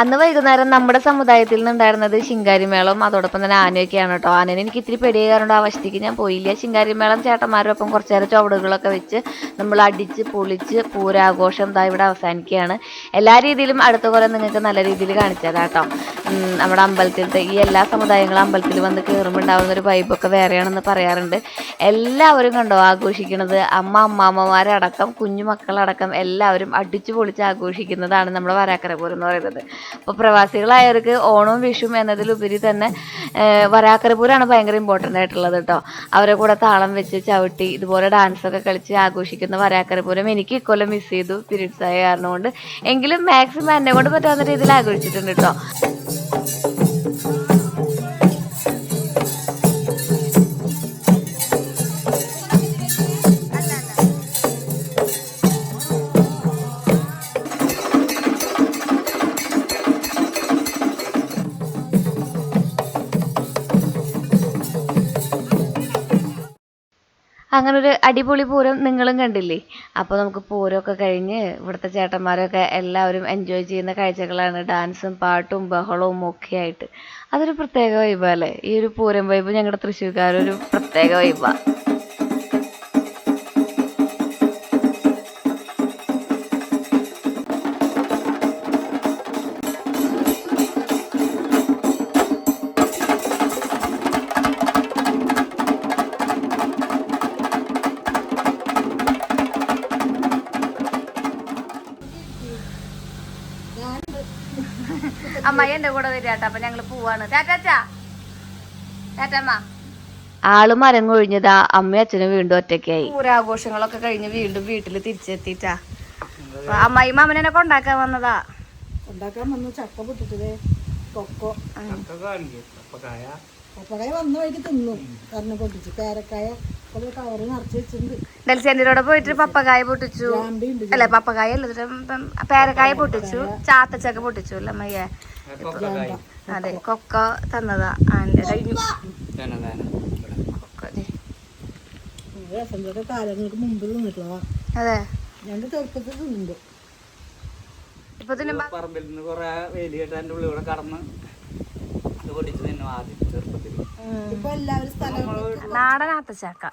S1: അന്ന് വൈകുന്നേരം നമ്മുടെ സമുദായത്തിൽ നിന്നുണ്ടായിരുന്നത് ശിങ്കാരിമേളം, അതോടൊപ്പം തന്നെ ആനയൊക്കെയാണ് കേട്ടോ. ആനനെ എനിക്ക് ഇത്തിരി പേടിയായതുകൊണ്ട് ആ വശത്തേക്ക് ഞാൻ പോയില്ല. ശിങ്കാരിമേളം ചേട്ടന്മാരൊപ്പം കുറച്ച് നേരം ചുവടുകളൊക്കെ വെച്ച് നമ്മൾ അടിച്ച് പൊളിച്ച് പൂരാഘോഷം ദാ ഇവിടെ അവസാനിക്കുകയാണ്. എല്ലാ രീതിയിലും അടുത്ത കൊല്ലം നിങ്ങൾക്ക് നല്ല രീതിയിൽ കാണിച്ചു തരാം കേട്ടോ. നമ്മുടെ അമ്പലത്തിലത്തെ ഈ എല്ലാ സമുദായങ്ങളും അമ്പലത്തിൽ വന്ന് കയറുമ്പോൾ ഉണ്ടാകുന്ന ഒരു വൈബൊക്കെ വേറെയാണെന്ന് പറയാറുണ്ട്. എല്ലാവരും കണ്ടോ ആഘോഷിക്കുന്നത്. അമ്മാമ്മമാരടക്കം കുഞ്ഞു മക്കളടക്കം എല്ലാവരും അടിച്ചു പൊളിച്ച് ആഘോഷിക്കുന്നതാണ് നമ്മുടെ വരാക്കര പൂരം എന്ന് പറയുന്നത്. അപ്പോൾ പ്രവാസികളായവർക്ക് ഓണവും വിഷുവും എന്നതിലുപരി തന്നെ വരാക്കരപൂരമാണ് ഭയങ്കര ഇമ്പോർട്ടൻ്റ് ആയിട്ടുള്ളത് കേട്ടോ. അവരെ കൂടെ താളം വെച്ച് ചവിട്ടി ഇതുപോലെ ഡാൻസൊക്കെ കളിച്ച് ആഘോഷിക്കുന്ന വരാക്കരപൂരം എനിക്ക് ഇക്കൊല്ലം മിസ് ചെയ്തു, പീരീഡ്സ് ആയ കാരണം കൊണ്ട്. എങ്കിലും മാക്സിമം എന്നെ കൊണ്ട് പറ്റാവുന്ന രീതിയിൽ ആഘോഷിച്ചിട്ടുണ്ട് കേട്ടോ. അങ്ങനെ ഒരു അടിപൊളി പൂരം നിങ്ങളും കണ്ടില്ലേ? അപ്പോൾ നമുക്ക് പൂരമൊക്കെ കഴിഞ്ഞ് ഇവിടുത്തെ ചേട്ടന്മാരൊക്കെ എല്ലാവരും എൻജോയ് ചെയ്യുന്ന കാഴ്ചകളാണ്. ഡാൻസും പാട്ടും ബഹളവും ഒക്കെ ആയിട്ട് അതൊരു പ്രത്യേക വൈബല്ലേ. ഈ ഒരു പൂരം വൈബ് ഞങ്ങളുടെ തൃശ്ശൂർക്കാരൊരു പ്രത്യേക വൈബാണ്. അമ്മായി എൻ്റെ കൂടെ വരിക കേട്ടോ. അപ്പം ഞങ്ങൾ പോവാണ്. ടാറ്റാ ടാറ്റമ്മ. ആള് മരം കൊഴിഞ്ഞതാ. അമ്മയും അച്ഛനും വീണ്ടും ഒറ്റയ്ക്കായി. പൂരാഘോഷങ്ങളൊക്കെ കഴിഞ്ഞ് വീണ്ടും വീട്ടിൽ തിരിച്ചെത്തിട്ടാ. അമ്മായി മാമനെ കൊണ്ടാക്കാൻ വന്നതാ.
S2: ഉണ്ടാക്കാൻ വന്നു ചക്ക പൊട്ടിട്ടത് കൊക്കോ പപ്പക്കായ വന്ന വഴിക്ക് തിന്നു കാരണം പൊട്ടിച്ചു പേരക്കായ കവറ് നിറച്ച് വെച്ചിട്ടുണ്ട്.
S1: ഡൽസിയാൻ്റെ പോയിട്ട് പപ്പക്കായ പൊട്ടിച്ചു, അല്ല പപ്പക്കായ അല്ല പേരക്കായ പൊട്ടിച്ചു, ചാത്തച്ചക്ക പൊട്ടിച്ചു അല്ല അമ്മയ്യ. അതെ കൊക്ക തന്നതാ കഴിഞ്ഞു.
S2: രസംതൊക്കെ കാലങ്ങൾക്ക് മുമ്പ് തിന്നിട്ടുള്ളതാ.
S1: അതെ
S2: ഞങ്ങൾ ചെറുപ്പത്തിൽ തിന്നുണ്ട്.
S1: ഇപ്പൊ
S5: പറമ്പിൽ നിന്ന് കൊറേ വേലി കേട്ട് എന്റെ ഉള്ളിൽ കൂടെ കടന്ന് ഇത് പൊടിച്ചു തിന്നു ആദ്യം ചെറുപ്പത്തിൽ.
S2: ഇപ്പൊ എല്ലാവരും സ്ഥലം
S1: നാടൻ ആത്തച്ചക്ക,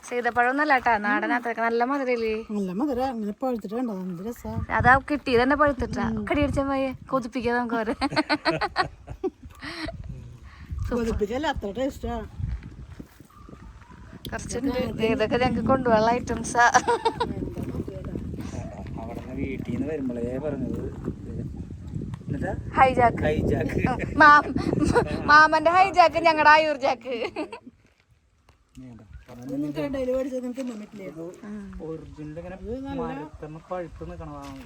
S1: സീതപ്പഴമൊന്നല്ല കേട്ടാ, നാടൻ ആത്തച്ചക്ക നല്ല മധുരല്ലേ.
S2: നല്ല മധുര അങ്ങനെ പഴുത്തിട്ട് കണ്ടോ എന്ത് രസാ.
S1: അതാ കിട്ടിയത് തന്നെ പഴുത്തിട്ടാ, കടിയടിച്ച മയ്യെ കൊതിപ്പിക്കാ നമുക്ക് അവരെ.
S2: കൊതിപ്പിച്ചല്ല അത്ര ടേസ്റ്റാ.
S1: കുറച്ചുണ്ട് ഇതൊക്കെ ഞങ്ങക്ക് കൊണ്ടുപോകാനുള്ള ഐറ്റംസാ.
S5: അവിടെ വീട്ടിൽ നിന്ന് വരുമ്പോഴേ പറഞ്ഞത്
S1: ഹൈജാക്ക്,
S5: ഹൈജാക്ക്.
S1: മാമന്റെ ഹൈജാക്ക് ഞങ്ങളുടെ ആയൂർ ജാക്ക്.
S2: കടയിൽ മേടിച്ചൊന്നും തിന്നാൻ പറ്റില്ല.
S5: ഒറിജിനൽ ഇങ്ങനെ മരത്തമ്മ പഴുത്ത് നിക്കണതാണ്.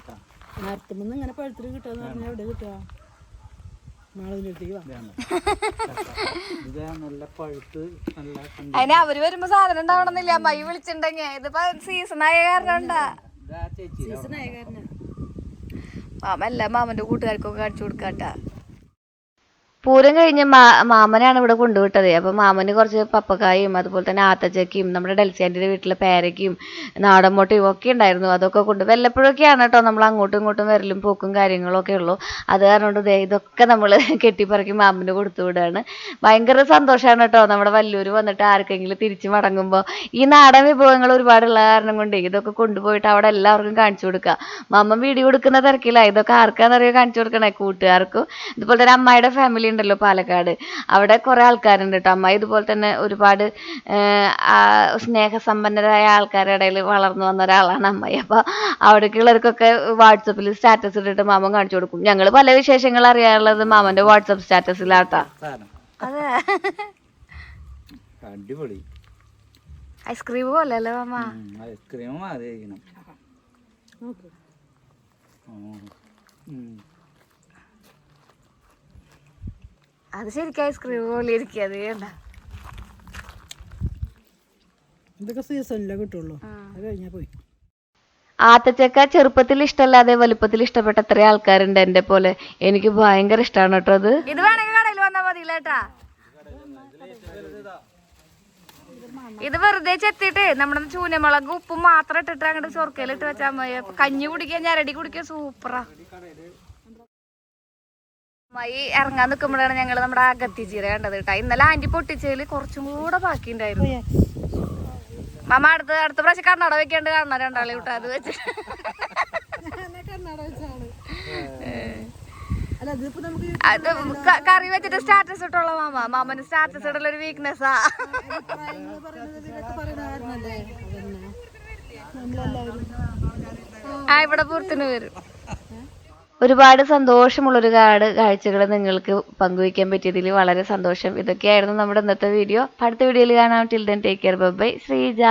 S2: മരത്തുമ്പോ ഇങ്ങനെ പഴുത്തിട്ട് കിട്ടാന്ന് പറഞ്ഞാൽ എവിടെ കിട്ടുക? മാളവിലേക്ക് വാ.
S5: ഇത് നല്ല പഴുത്ത് നല്ല
S1: അതിന് അവര് വരുമ്പോ സാധനം ഉണ്ടാവണമെന്നില്ല. അമ്മായി വിളിച്ചിട്ടുണ്ടെങ്കി ഇതിപ്പോ സീസൺ ആയ കാരണം ഉണ്ടാ.
S5: ചേച്ചി
S2: സീസണായ കാരണം
S1: മാമ അല്ല മാമന്റെ കൂട്ടുകാർക്കൊക്കെ കാണിച്ചു കൊടുക്കാട്ടാ. പൂരം കഴിഞ്ഞ് മാമനാണ് ഇവിടെ കൊണ്ടുവിട്ടത്. അപ്പോൾ മാമന് കുറച്ച് പപ്പക്കായും അതുപോലെ തന്നെ ആത്തച്ചക്കയും നമ്മുടെ ഡൽസിയാൻ്റെ വീട്ടിലെ പേരയ്ക്കും നാടൻ മുട്ടയും ഒക്കെ ഉണ്ടായിരുന്നു. അതൊക്കെ കൊണ്ട് വല്ലപ്പോഴൊക്കെയാണ് കേട്ടോ നമ്മൾ അങ്ങോട്ടും ഇങ്ങോട്ടും വരലും പോക്കും കാര്യങ്ങളൊക്കെ ഉള്ളൂ. അത് കാരണം കൊണ്ട് ഇതൊക്കെ നമ്മൾ കെട്ടിപ്പറക്കി മാമന് കൊടുത്തു വിടുകയാണ്. ഭയങ്കര സന്തോഷമാണ് കേട്ടോ നമ്മുടെ വല്ലൂർ വന്നിട്ട് ആർക്കെങ്കിലും തിരിച്ച് മടങ്ങുമ്പോൾ ഈ നാടൻ വിഭവങ്ങൾ ഒരുപാടുള്ള കാരണം കൊണ്ട് ഇതൊക്കെ കൊണ്ടുപോയിട്ട് അവിടെ എല്ലാവർക്കും കാണിച്ചു കൊടുക്കുക. മാമൻ വീഡിയോ കൊടുക്കുന്ന തിരക്കില്ല. ഇതൊക്കെ ആർക്കാണെന്നറിയോ കാണിച്ചു കൊടുക്കണേ? കൂട്ടുകാർക്കും അതുപോലെ തന്നെ അമ്മായിയുടെ ഫാമിലി ഉണ്ടല്ലോ പാലക്കാട്, അവിടെ കുറേ ആൾക്കാരുണ്ട് കേട്ടോ. അമ്മ ഇതുപോലെ തന്നെ ഒരുപാട് സ്നേഹസമ്പന്നരായ ആൾക്കാരുടെ ഇടയിൽ വളർന്നു വന്ന ഒരാളാണ് അമ്മായി. അപ്പോൾ അവിടേക്കുള്ളവർക്കൊക്കെ വാട്സപ്പിൽ സ്റ്റാറ്റസ് ഇട്ടിട്ട് മാമൻ കാണിച്ചു കൊടുക്കും. ഞങ്ങൾ പല വിശേഷങ്ങൾ അറിയാനുള്ളത് മാമന്റെ വാട്സപ്പ് സ്റ്റാറ്റസിലാട്ടാ. അതെ
S5: അടിപൊളി
S1: ഐസ്ക്രീം പോലെ അല്ലേ മാമ?
S5: ഐസ്ക്രീം മാറി കഴിക്കണം.
S1: അത് ശരിക്കും ഐസ്ക്രീം പോലെ ഇരിക്കുക. അത് വേണ്ട,
S2: ഇതൊക്കെ സീസണിലേ കിട്ടുള്ളൂ. അത് കഴിഞ്ഞാൽ പോയി.
S1: ആത്തച്ചക്ക ചെറുപ്പത്തിൽ ഇഷ്ടമല്ലാതെ വലുപ്പത്തിൽ ഇഷ്ടപ്പെട്ട എത്ര ആൾക്കാരുണ്ട് എന്റെ പോലെ. എനിക്ക് ഭയങ്കര ഇഷ്ടമാണ് കേട്ടോ അത്. ഇത് വേണമെങ്കിൽ കടയിൽ വന്നാൽ മതിയില്ലേട്ടാ. ഇത് വെറുതെ ചെത്തിട്ട് നമ്മുടെ ചൂനമുളക് ഉപ്പും മാത്രം ഇട്ടിട്ട് അങ്ങോട്ട് ചൊർക്കയിലിട്ട് വെച്ചാൽ മതി. കഞ്ഞി കുടിക്കാൻ ഞരടി കുടിക്കാൻ സൂപ്പറാ. അമ്മായി ഇറങ്ങാൻ നിൽക്കുമ്പോഴാണ് ഞങ്ങൾ നമ്മുടെ അകത്തി ചീര കണ്ടത് കേട്ടോ. ഇന്നലെ ആന്റി പൊട്ടിച്ചതിൽ കുറച്ചും കൂടെ ബാക്കി ഉണ്ടായിരുന്നു. മാമ അടുത്ത പ്രാവശ്യം കണ്ണട വെക്കേണ്ട കാണണം രണ്ടാളെ വിട്ടോ. അത് വെച്ചിട്ട് അത് കറി വെച്ചിട്ട് സ്റ്റാറ്റസ് ഇട്ടുള്ള മാമന് സ്റ്റാറ്റസ് ഇടല ഒരു വീക്ക്നെസ്സാ. ഇവിടെ പുറത്തിന് വരും. ഒരുപാട് സന്തോഷമുള്ളൊരു കാഴ്ചകൾ നിങ്ങൾക്ക് പങ്കുവയ്ക്കാൻ പറ്റിയതിൽ വളരെ സന്തോഷം. ഇതൊക്കെയായിരുന്നു നമ്മുടെ ഇന്നത്തെ വീഡിയോ. അടുത്ത വീഡിയോയിൽ കാണാം. Till then take care. Bye bye. Sreeja.